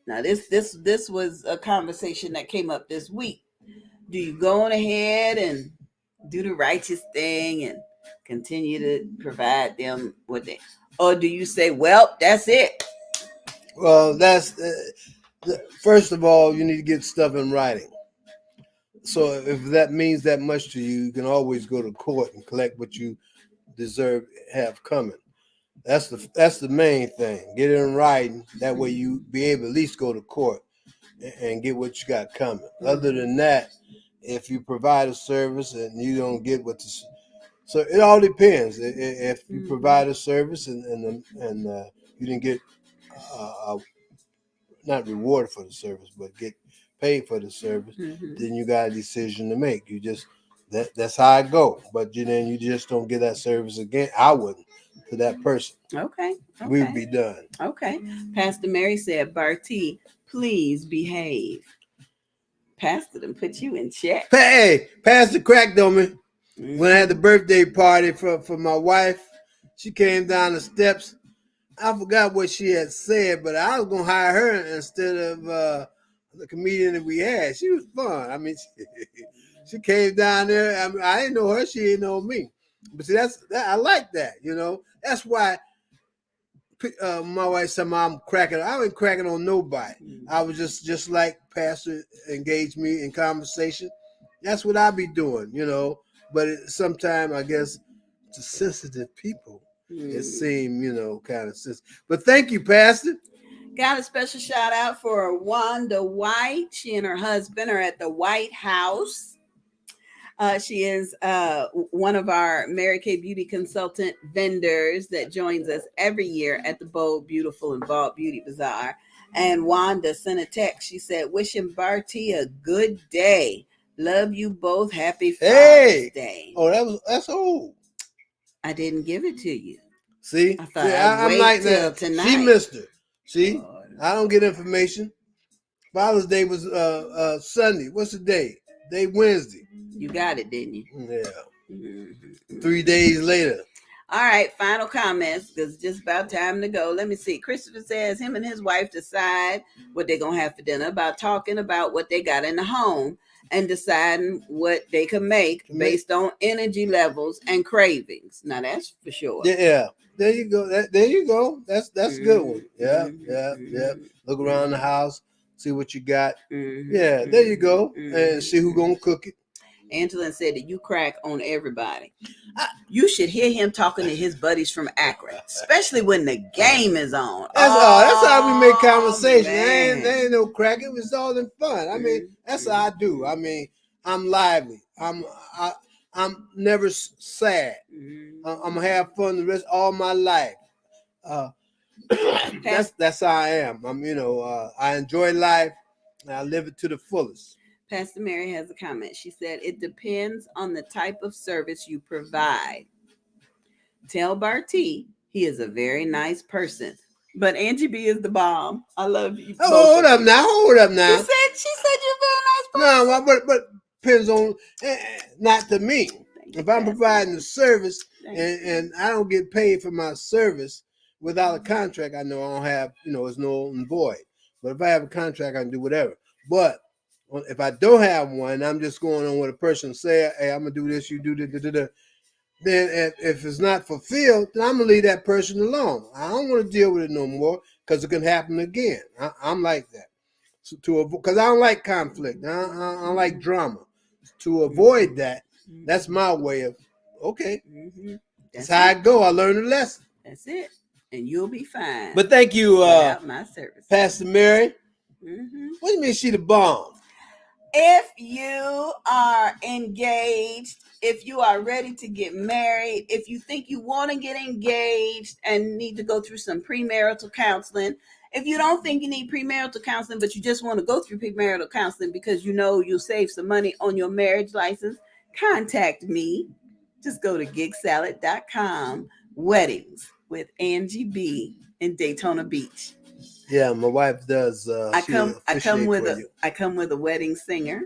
Now, this was a conversation that came up this week. Do you go on ahead and do the righteous thing and continue to provide them with it? Or do you say, well, that's it? Well, that's first of all, you need to get stuff in writing. So if that means that much to you, you can always go to court and collect what you deserve have coming. That's the main thing. Get it in writing. That way you be able to at least go to court and get what you got coming. Other than that, if you provide a service and you don't get so it all depends. If you provide a service and you didn't get not rewarded for the service, but get paid for the service, then you got a decision to make. You just that's how I go. But then you just don't get that service again. I wouldn't to that person. Okay. We would be done. Okay. Pastor Mary said, Bartee, please behave. Pastor done put you in check. Hey, Pastor cracked on me. When I had the birthday party for my wife, she came down the steps. I forgot what she had said, but I was going to hire her instead of the comedian that we had. She was fun. I mean, she came down there. I mean, I didn't know her. She didn't know me. But see, I like that, you know. That's why my wife said, I'm cracking. I wasn't cracking on nobody. I was just like Pastor engaged me in conversation. That's what I be doing, you know. But sometimes, I guess, to sensitive people, it seemed, you know, kind of sensitive. But thank you, Pastor. Got a special shout out for Wanda White. She and her husband are at the White House. She is one of our Mary Kay Beauty Consultant vendors that joins us every year at the Bold, Beautiful, and Bald Beauty Bazaar. And Wanda sent a text. She said, wishing Bartee a good day. Love you both. Happy Father's Day. Oh, that's old. I didn't give it to you. See? I thought I'm like that. Tonight. She missed her. See? I don't get information. Father's Day was Sunday. What's the day? Day Wednesday. You got it, didn't you? Yeah. Mm-hmm. 3 days later. All right, final comments, because it's just about time to go. Let me see. Christopher says him and his wife decide what they're going to have for dinner, about talking about what they got in the home and deciding what they can make based on energy levels and cravings. Now, that's for sure. Yeah. There you go. There you go. That's a good one. Yeah. Look around the house, see what you got. Yeah, there you go. And see who's going to cook it. Angela said that you crack on everybody. You should hear him talking to his buddies from Akron, especially when the game is on. That's how we make conversation. There ain't no cracking. It's all in fun. I mean, that's how I do. I mean, I'm lively. I'm never sad. I'm gonna have fun the rest all my life. That's how I am. I enjoy life and I live it to the fullest. Pastor Mary has a comment. She said, it depends on the type of service you provide. Tell Bartee he is a very nice person, but Angie B is the bomb. I love you. Hold up now. She said you're a very nice person. No, but depends on, not to me. If I'm providing the service and I don't get paid for my service without a contract, I know I don't have, it's null and void. But if I have a contract, I can do whatever. But if I don't have one, I'm just going on what a person say, hey, I'm going to do this, you do this, then if it's not fulfilled, then I'm going to leave that person alone. I don't want to deal with it no more because it can happen again. I'm like that. So because I don't like conflict. I don't like drama. To avoid that, that's my way of, okay. That's how I go. I learned a lesson. That's it. And you'll be fine. But thank you, my service. Pastor Mary. What do you mean she the bomb? If you are engaged, if you are ready to get married, if you think you want to get engaged and need to go through some premarital counseling, if you don't think you need premarital counseling, but you just want to go through premarital counseling because you'll save some money on your marriage license, contact me. Just go to gigsalad.com, weddings with Angie B in Daytona Beach. Yeah, my wife does. I come with a wedding singer.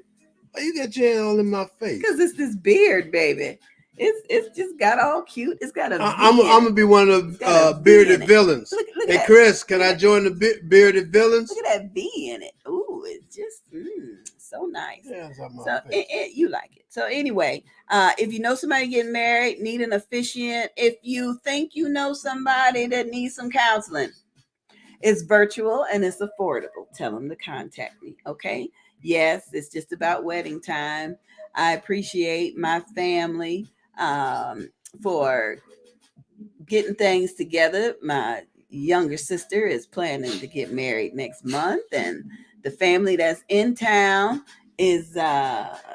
Why you got your hand all in my face? Because it's this beard, baby. It's just got all cute. It's got a. I'm gonna be one of the bearded villains. Look hey, Chris, can I join the bearded villains? Look at that V in it. Ooh, it's just so nice. Yeah, so you like it. So anyway, if you know somebody getting married, need an officiant, if you think you know somebody that needs some counseling, it's virtual and it's affordable. Tell them to contact me. Okay. Yes, it's just about wedding time. I appreciate my family for getting things together. My younger sister is planning to get married next month, and the family that's in town is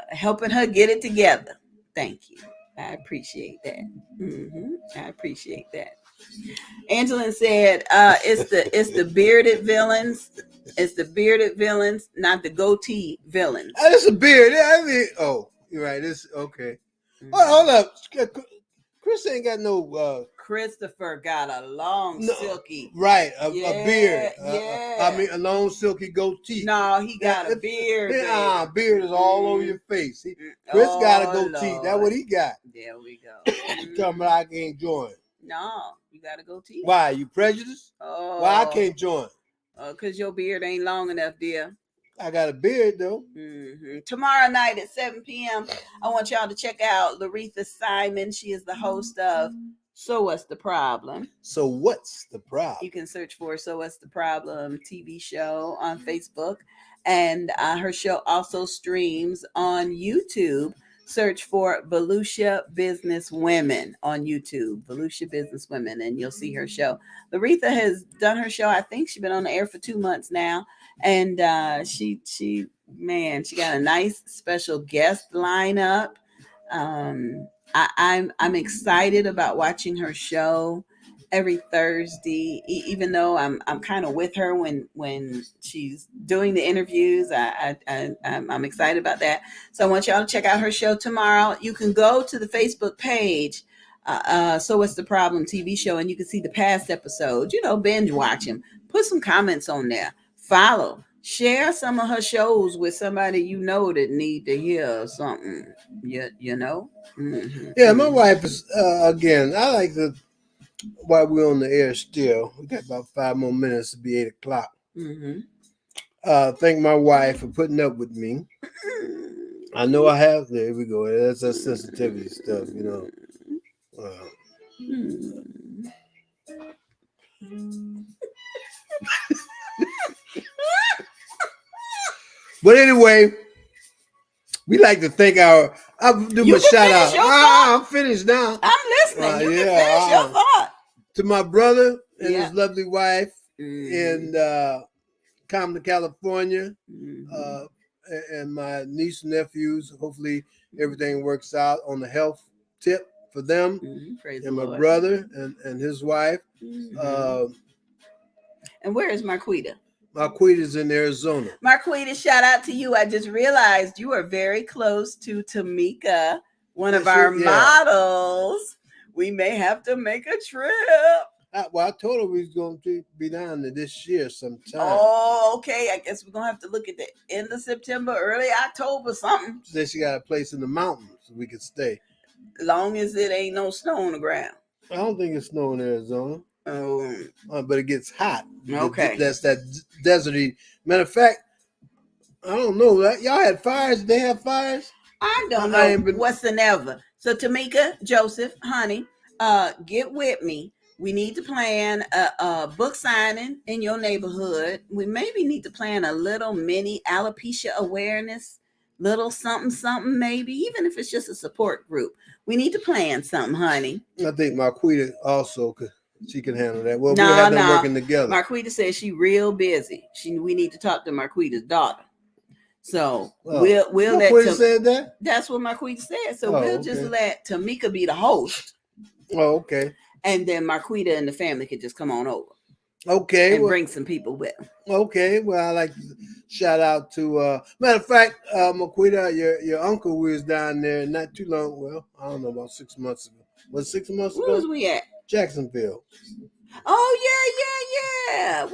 helping her get it together. Thank you. I appreciate that. I appreciate that. Angela said, it's the bearded villains. It's the bearded villains, not the goatee villains. It's a beard. I mean, you're right. It's okay. Hold up. Chris ain't got no. Christopher got a long silky. Right, a beard. I mean, a long silky goatee. No, he got a beard. Beard is all over your face. Chris got a goatee. Lord. That's what he got. There we go. Come I can't join. No, you got a goatee. Why? You prejudiced? Oh. Why I can't join? Because your beard ain't long enough, dear. I got a beard, though. Tomorrow night at 7 p.m., I want y'all to check out Laretha Simon. She is the host of So What's the Problem? So What's the Problem? You can search for So What's the Problem TV show on Facebook. And her show also streams on YouTube. Search for Volusia Business Women on YouTube, Volusia Business Women, and you'll see her show. Laretha has done her show. I think she's been on the air for 2 months now. And she got a nice special guest lineup. I'm excited about watching her show every Thursday, even though I'm kind of with her when she's doing the interviews. I'm excited about that. So I want y'all to check out her show tomorrow. You can go to the Facebook page, So What's the Problem TV show, and you can see the past episodes. Binge watch them. Put some comments on there. Follow, share some of her shows with somebody you know that need to hear something. You know. Mm-hmm. Yeah, my wife is again. I like to while we're on the air still. We got about 5 more minutes to be 8 o'clock. Mm-hmm. Thank my wife for putting up with me. I know I have. There we go. That's that sensitivity stuff, you know. But anyway, we like to thank our. I'll do You my can shout finish out. your thought. I'm finished now. I'm listening. You Yeah, can finish your thought. To my brother and Yeah. his lovely wife Mm-hmm. in Compton, California, Mm-hmm. and my niece and nephews. Hopefully, everything works out on the health tip for them. Mm-hmm. Praise And the my Lord. brother and his wife. Mm-hmm. And where is Marquita? Marquita's in Arizona. Marquita, shout out to you. I just realized you are very close to Tamika, one of our models. We may have to make a trip. I told her we was going to be down there this year sometime. Oh, okay. I guess we're going to have to look at the end of September, early October, something. She said she got a place in the mountains so we could stay. Long as it ain't no snow on the ground. I don't think it's snow in Arizona. Oh. But it gets hot. Okay. That's that deserty. Matter of fact, I don't know. Y'all had fires? They have fires? I don't know whatsoever. So Tamika, Joseph, honey, get with me. We need to plan a book signing in your neighborhood. We maybe need to plan a little mini alopecia awareness, little something, maybe, even if it's just a support group. We need to plan something, honey. I think Marquita also she can handle that. Well, we'll have them working together. Marquita says she's real busy. We need to talk to Marquita's daughter. So we'll let said that? That's what Marquita said. So we'll just let Tamika be the host. Oh, okay. And then Marquita and the family could just come on over. Okay. And bring some people with them. Okay. Well, I like to shout out to matter of fact, Marquita, your uncle was down there not too long. Well, I don't know, about 6 months ago. Was it 6 months ago? Where was we at? Jacksonville. Oh yeah.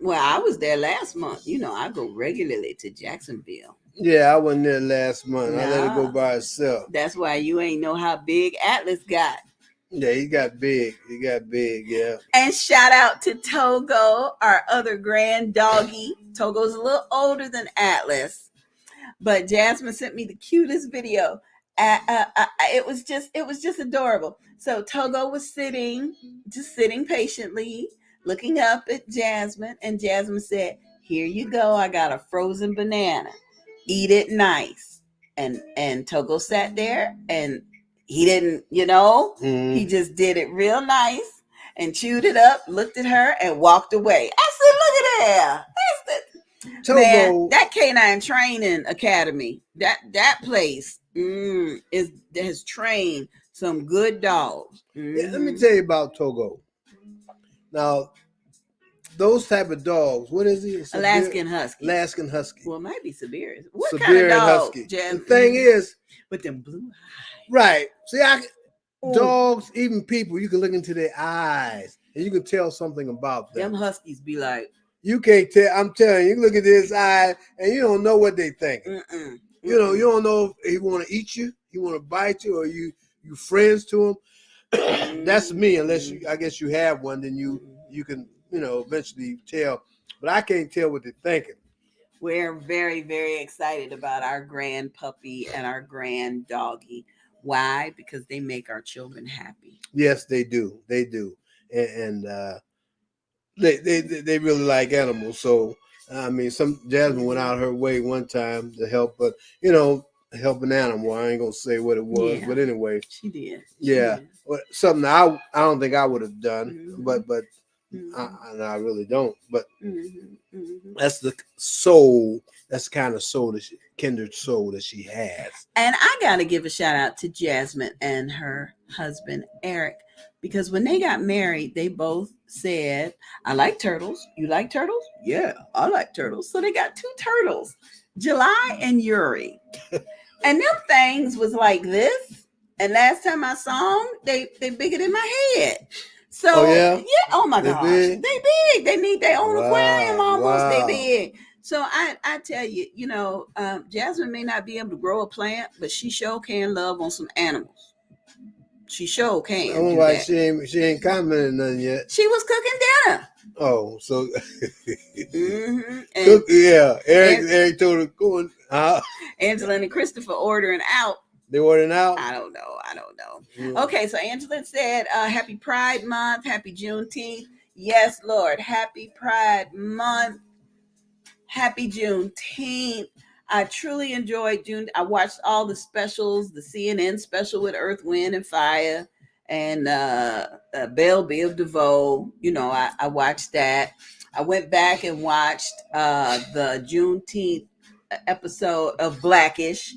Well, I was there last month. You know, I go regularly to Jacksonville. Yeah, I wasn't there last month. I let it go by itself. That's why you ain't know how big Atlas got. Yeah, he got big. Yeah. And shout out to Togo, our other grand doggy. Togo's a little older than Atlas, but Jasmine sent me the cutest video. It was just adorable. So Togo was sitting patiently, looking up at Jasmine, and Jasmine said, "Here you go. I got a frozen banana. Eat it nice." And Togo sat there, and he didn't, he just did it real nice and chewed it up, looked at her, and walked away. I said, "Look at that. That's the man, that Canine Training Academy. That place has trained some good dogs." Mm-hmm. Yeah, let me tell you about Togo. Now, those type of dogs, what is he? Alaskan Husky. Well, it might be Siberian. What Siberian kind of dog? Husky. The thing is, with them blue eyes. Right. See, dogs, even people, you can look into their eyes and you can tell something about them. Them Huskies be like, you can't tell. I'm telling you, you look at this eye and you don't know what they think. You know, you don't know if he want to eat you, he want to bite you, or you friends to him. That's me. Unless I guess you have one, then you can eventually tell. But I can't tell what they're thinking. We're very, very excited about our grand puppy and our grand doggy. Why? Because they make our children happy. Yes, they do. They do, and they really like animals. So I mean, Jasmine went out her way one time to help, but help an animal. I ain't gonna say what it was, but anyway, she did. Something I don't think I would have done, but I really don't. But that's the soul. That's the kind of soul kindred soul that she has. And I gotta give a shout out to Jasmine and her husband Eric, because when they got married, they both said, "I like turtles. You like turtles? Yeah, I like turtles." So they got 2 turtles, July and Yuri, and them things was like this. And last time I saw them, they bigger than my head. So oh my gosh, they big. They need their own aquarium almost. They big. So I tell you, Jasmine may not be able to grow a plant, but she sure can love on some animals. She sure I can don't do know why that. she ain't commented nothing yet. She was cooking dinner. Oh, so And, Eric told her going. Angela and Christopher ordering out. They ordering out. I don't know. Okay, so Angela said, "Happy Pride Month, Happy Juneteenth." Yes, Lord, Happy Pride Month, Happy Juneteenth. I truly enjoyed June. I watched all the specials, the CNN special with Earth, Wind, and Fire, and Belle Biv DeVoe. I watched that. I went back and watched the Juneteenth episode of Blackish,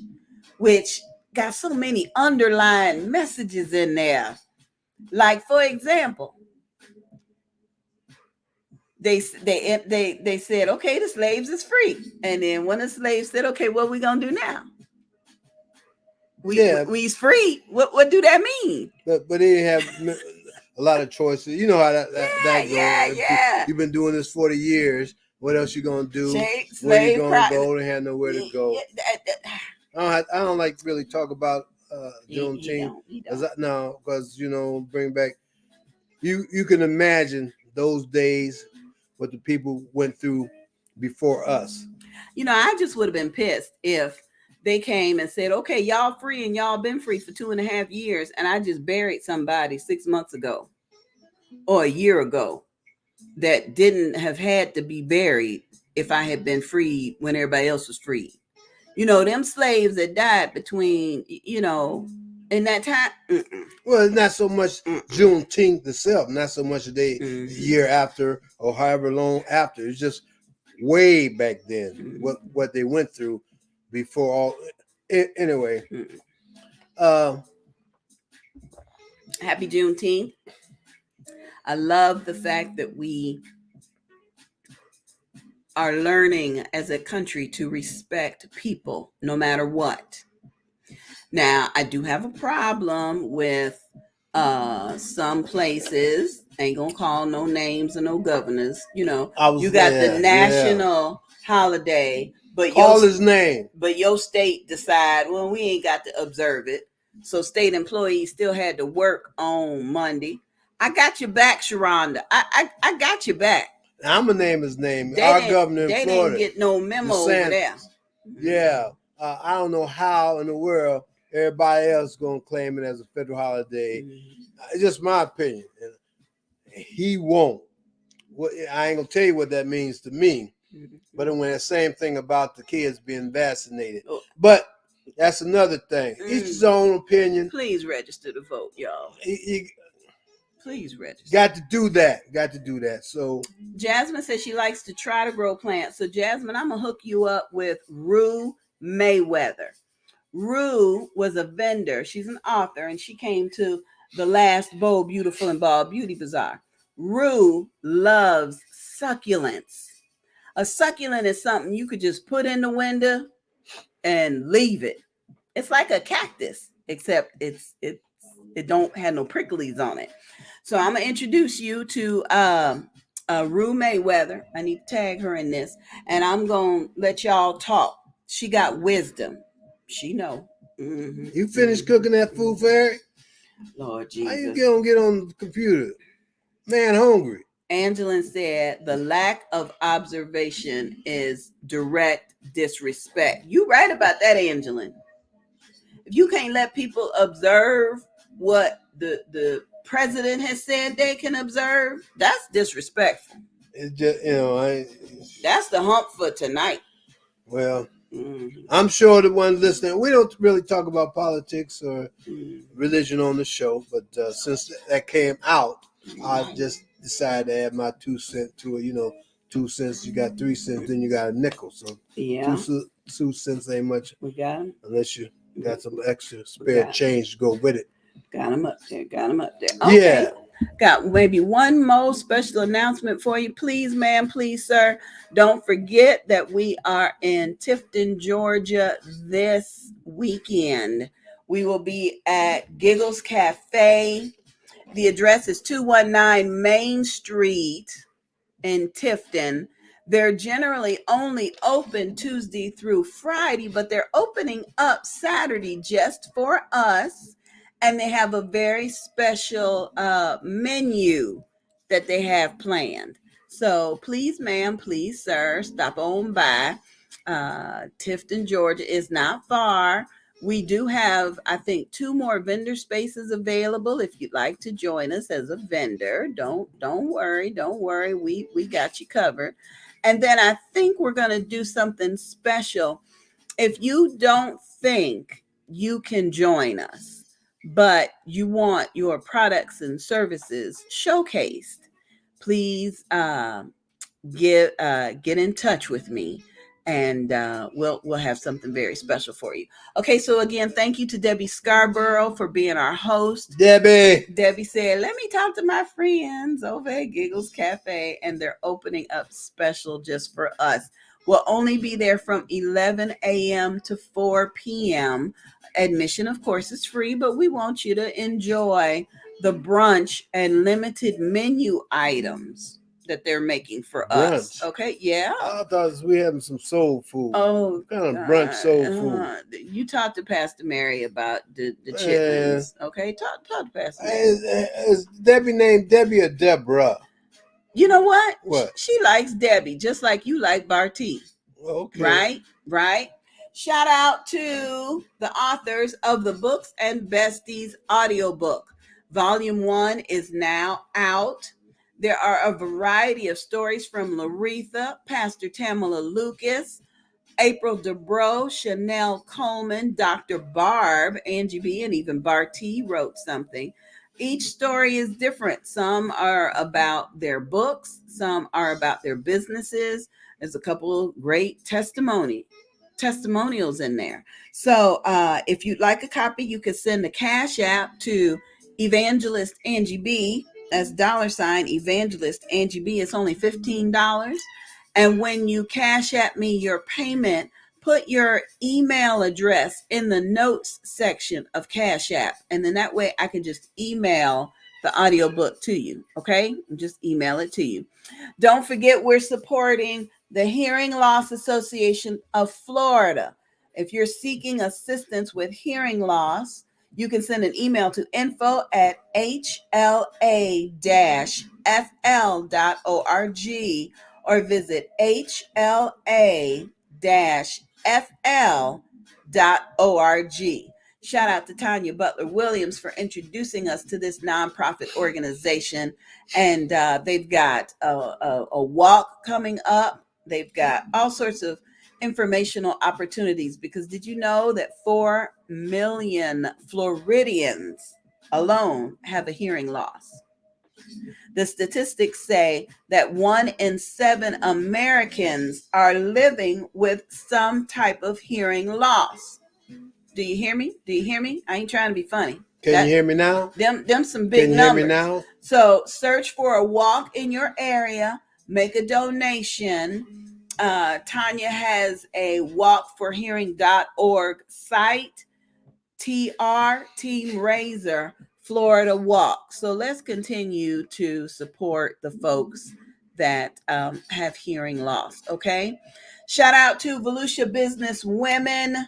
which got so many underlying messages in there. Like, for example, they said, okay, the slaves is free. And then one of the slaves said, okay, what are we going to do now? We's free. What do that mean? But they didn't have a lot of choices. You know how that goes. Yeah. You've been doing this 40 years. What else you going to do? Where you going to go? They had nowhere to go. Yeah, I don't like really talk about Juneteenth. Because bring back. You can imagine those days, what the people went through before us. I just would have been pissed if they came and said, okay, y'all free, and y'all been free for 2.5 years, and I just buried somebody 6 months ago or a year ago that didn't have had to be buried if I had been freed when everybody else was freed. Them slaves that died between, in that time. Well, it's not so much Juneteenth itself, not so much the year after or however long after. It's just way back then what they went through before all. Anyway, Happy Juneteenth. I love the fact that we are learning as a country to respect people no matter what. Now, I do have a problem with some places. Ain't gonna call no names or no governors. You got the national holiday, but call his name. But your state decide, well, we ain't got to observe it. So state employees still had to work on Monday. I got your back, Sharonda. I got your back. I'm gonna name his name. Our governor in Florida. They didn't get no memo over there. Yeah. I don't know how in the world everybody else gonna claim it as a federal holiday. It's just my opinion. He won't. I ain't gonna tell you what that means to me. But when the same thing about the kids being vaccinated. But that's another thing. Each his own opinion. Please register to vote, y'all. Please register. Got to do that. So Jasmine says she likes to try to grow plants. So Jasmine, I'm gonna hook you up with Rue Mayweather. Rue was a vendor. She's an author, and she came to the last Bold, Beautiful, and Bald Beauty Bazaar. Rue loves succulents. A succulent is something you could just put in the window and leave it. It's like a cactus, except it don't have no pricklies on it. So I'm gonna introduce you to Rue Mayweather. I need to tag her in this, and I'm gonna let y'all talk. She got wisdom. She know. You finished cooking that food for Eric? Lord Jesus. How you gonna get on the computer? Man, hungry. Angelin said the lack of observation is direct disrespect. You right about that, Angelin. If you can't let people observe what the president has said they can observe, that's disrespectful. It's just, that's the hump for tonight. Well, I'm sure the ones listening, we don't really talk about politics or religion on the show, but since that came out, I just decided to add my 2 cents to it. 2 cents, you got 3 cents, then you got a nickel. So 2 cents ain't much. We got them. Unless you got some extra spare change to go with it. Got them up there. Okay. Yeah. Got maybe one more special announcement for you. Please, ma'am, please, sir. Don't forget that we are in TIfton, Georgia this weekend. We will be at Giggles Cafe. The address is 219 Main Street in TIfton. They're generally only open Tuesday through Friday, but they're opening up Saturday just for us. And they have a very special menu that they have planned. So please, ma'am, please, sir, stop on by. TIfton, Georgia is not far. We do have, I think, 2 more vendor spaces available. If you'd like to join us as a vendor, don't worry. We got you covered. And then I think we're going to do something special. If you don't think you can join us, but you want your products and services showcased, please get in touch with me, and we'll have something very special for you. Okay, so again, thank you to Debbie Scarborough for being our host. Debbie said, let me talk to my friends over at Giggles Cafe, and they're opening up special just for us. We'll only be there from 11 a.m. to 4 p.m. Admission, of course, is free, but we want you to enjoy the brunch and limited menu items that they're making for us. Okay, yeah. I thought we having some soul food. Oh, what kind of brunch soul food? You talk to Pastor Mary about the chitlins. Okay, talk to Pastor Mary. Is Debbie named Debbie or Deborah? You know what? What? She likes Debbie, just like you like Bartee. Okay. Right. Shout out to the authors of the Books and Besties audiobook. Volume 1 is now out. There are a variety of stories from Laretha, Pastor Tamala Lucas, April Dubrow, Chanel Coleman, Dr. Barb, Angie B, and even Bartee wrote something. Each story is different. Some are about their books. Some are about their businesses. There's a couple of great testimonials in there. So if you'd like a copy, you can send a Cash App to Evangelist Angie B. That's $ Evangelist Angie B. It's only $15. And when you Cash App me your payment, put your email address in the notes section of Cash App. And then that way I can just email the audiobook to you. Okay? Just email it to you. Don't forget, we're supporting the Hearing Loss Association of Florida. If you're seeking assistance with hearing loss, you can send an email to info@hla-fl.org or visit hla-fl.org. Shout out to Tanya Butler Williams for introducing us to this nonprofit organization. And they've got a walk coming up. They've got all sorts of informational opportunities, because did you know that 4 million Floridians alone have a hearing loss? The statistics say that 1 in 7 Americans are living with some type of hearing loss. Do you hear me? I ain't trying to be funny. Can you hear me now? Them some big numbers. Can you hear me now? So search for a walk in your area. Make a donation. Tanya has a walkforhearing.org site. Team Razor Florida Walk. So let's continue to support the folks that have hearing loss. Okay. Shout out to Volusia Business Women.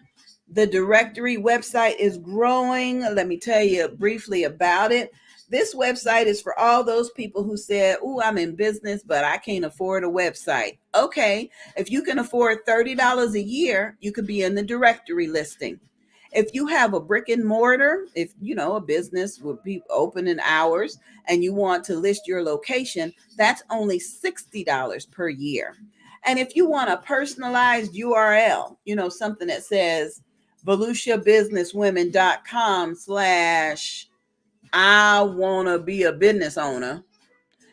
The directory website is growing. Let me tell you briefly about it. This website is for all those people who said, "Oh, I'm in business, but I can't afford a website." Okay, if you can afford $30 a year, you could be in the directory listing. If you have a brick and mortar, if you know a business would be open in hours and you want to list your location, that's only $60 per year. And if you want a personalized URL, something that says VolusiaBusinessWomen.com/I want to be a business owner,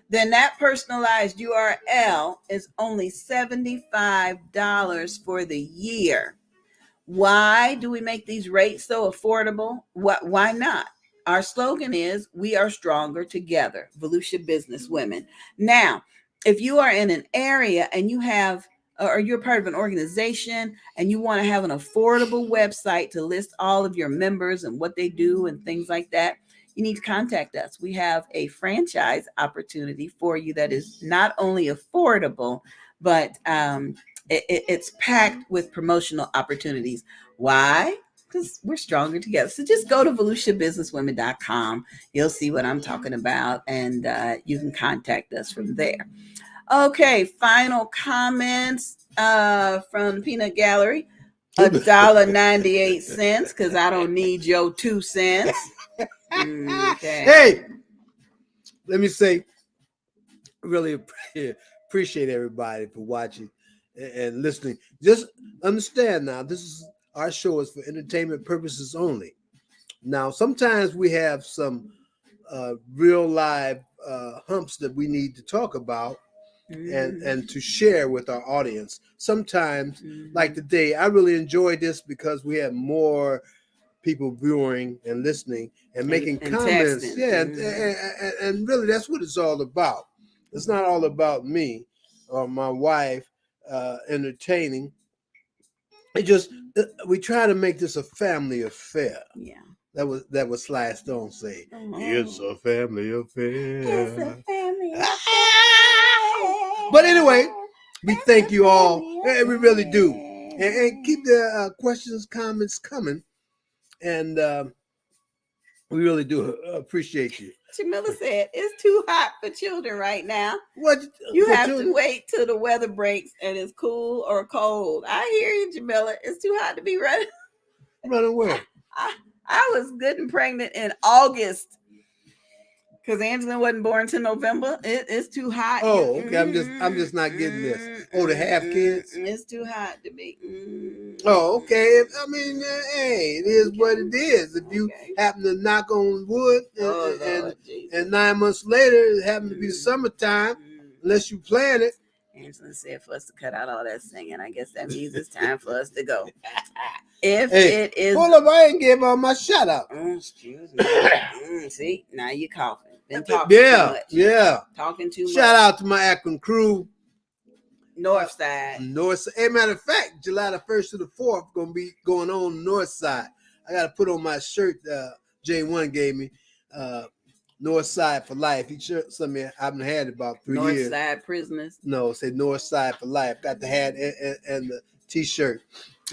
then that personalized URL is only $75 for the year. Why do we make these rates so affordable? Why not? Our slogan is, we are stronger together, Volusia Business Women. Now, if you are in an area and you have, or you're part of an organization and you want to have an affordable website to list all of your members and what they do and things like that, you need to contact us. We have a franchise opportunity for you that is not only affordable, but it's packed with promotional opportunities. Why? Because we're stronger together. So just go to VolutiaBusinessWomen.com. You'll see what I'm talking about, and you can contact us from there. Okay, final comments from Peanut Gallery. $1.98 because I don't need your 2 cents. Okay. Hey, let me say, really appreciate everybody for watching and listening. Just understand now, our show is for entertainment purposes only. Now, sometimes we have some real live humps that we need to talk about and to share with our audience. Sometimes, like today, I really enjoyed this because we had more people viewing and listening and making comments. Texting. Yeah, and really that's what it's all about. It's not all about me or my wife entertaining. It just we try to make this a family affair. Yeah. That was Sly Stone say. It's a family affair. It's a family affair. But anyway, we thank you all. We really do. And keep the questions, comments coming. And we really do appreciate you. Jamila said, it's too hot for children right now. What? You have to wait till the weather breaks and it's cool or cold. I hear you, Jamila. It's too hot to be running. Running where? I was good and pregnant in August because Angela wasn't born till November. It's too hot. Oh, okay. I'm just not getting this. Oh, to have kids? It's too hot to be. Oh, okay. I mean, hey, it is what it is. If you happen to knock on wood and 9 months later it happened to be summertime, unless you plan it. Angela said for us to cut out all that singing. I guess that means it's time for us to go. It is. Hold up, I ain't give all my shout out. Excuse me. See, now you're coughing. Been talking too much. Yeah. Talking too much. Shout out to my Akron crew. North side. Hey, matter of fact, July the 1st to the 4th gonna be going on north side. I gotta put on my shirt J1 gave me. North Side for Life. He sent me. I've had it about 3 years. North Side Prisoners. No, say North Side for Life. Got the hat and the T-shirt.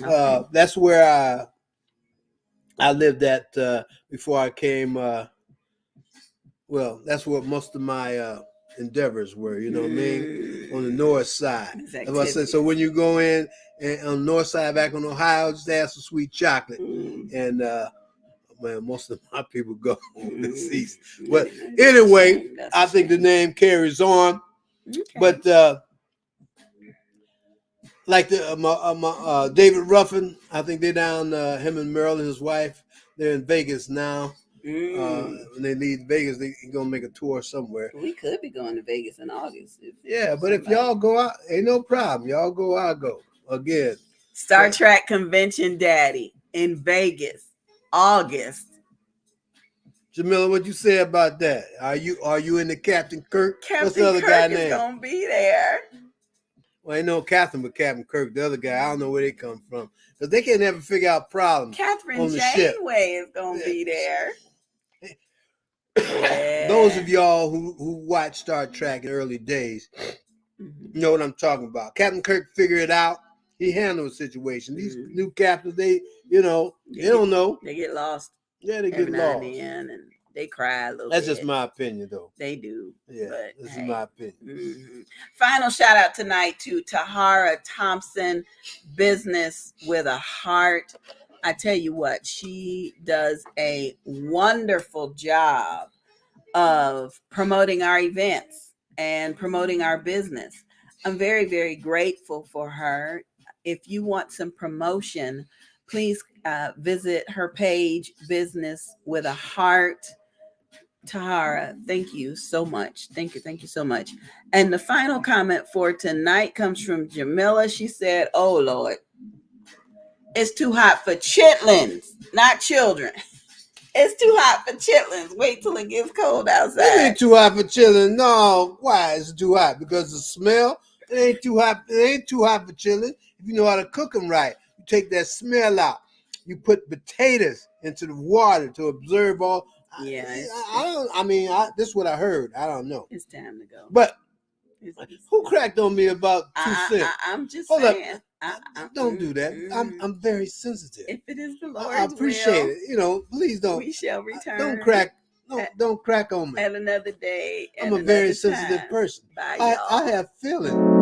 Okay. That's where I lived at before I came. Well, that's what most of my endeavors were. You know what I mean? On the north side. That's what I said. So when you go in and on the north side back on Ohio, just ask for sweet chocolate and. Man, most of my people go deceased. But anyway, I think the name carries on. Okay. But like David Ruffin, I think they're down. Him and Marilyn, his wife, they're in Vegas now. When they leave Vegas, they're gonna make a tour somewhere. We could be going to Vegas in August. If y'all go out, ain't no problem. Y'all go, I'll go again. Star Trek Convention Daddy in Vegas. August. Jamila, what you say about that? Are you in the Captain Kirk? What's the other guy name? Gonna be there. Well, ain't no Catherine but Captain Kirk. The other guy, I don't know where they come from because they can never figure out problems. Catherine Janeway is gonna be there. Those of y'all who watched Star Trek in the early days know what I'm talking about. Captain Kirk figured it out. He handled the situation. These new captains, they don't know. They get lost. Yeah, they get lost. And they cry a little That's bit. just my opinion, though. They do. Yeah, this is my opinion. Final shout out tonight to Tahara Thompson, Business with a Heart. I tell you what, she does a wonderful job of promoting our events and promoting our business. I'm very, very grateful for her. If you want some promotion, please visit her page, Business with a Heart. Tahara, thank you so much. Thank you so much. And the final comment for tonight comes from Jamila. She said, oh, Lord, it's too hot for chitlins, not children. It's too hot for chitlins. Wait till it gets cold outside. It ain't too hot for chitlins. No, why is it too hot? Because of the smell? It ain't too hot. It ain't too hot for chitlins. If you know how to cook them right, you take that smell out. You put potatoes into the water to absorb all. Yeah. This is what I heard. I don't know. It's time to go. But Who cracked on me about 2 cents? I'm just Hold saying. Don't do that. I'm very sensitive. If it is the Lord's I appreciate will, it. Please don't. we shall return. Don't crack. Don't crack on me. At another day. I'm a very sensitive person. Bye, I y'all. have feelings.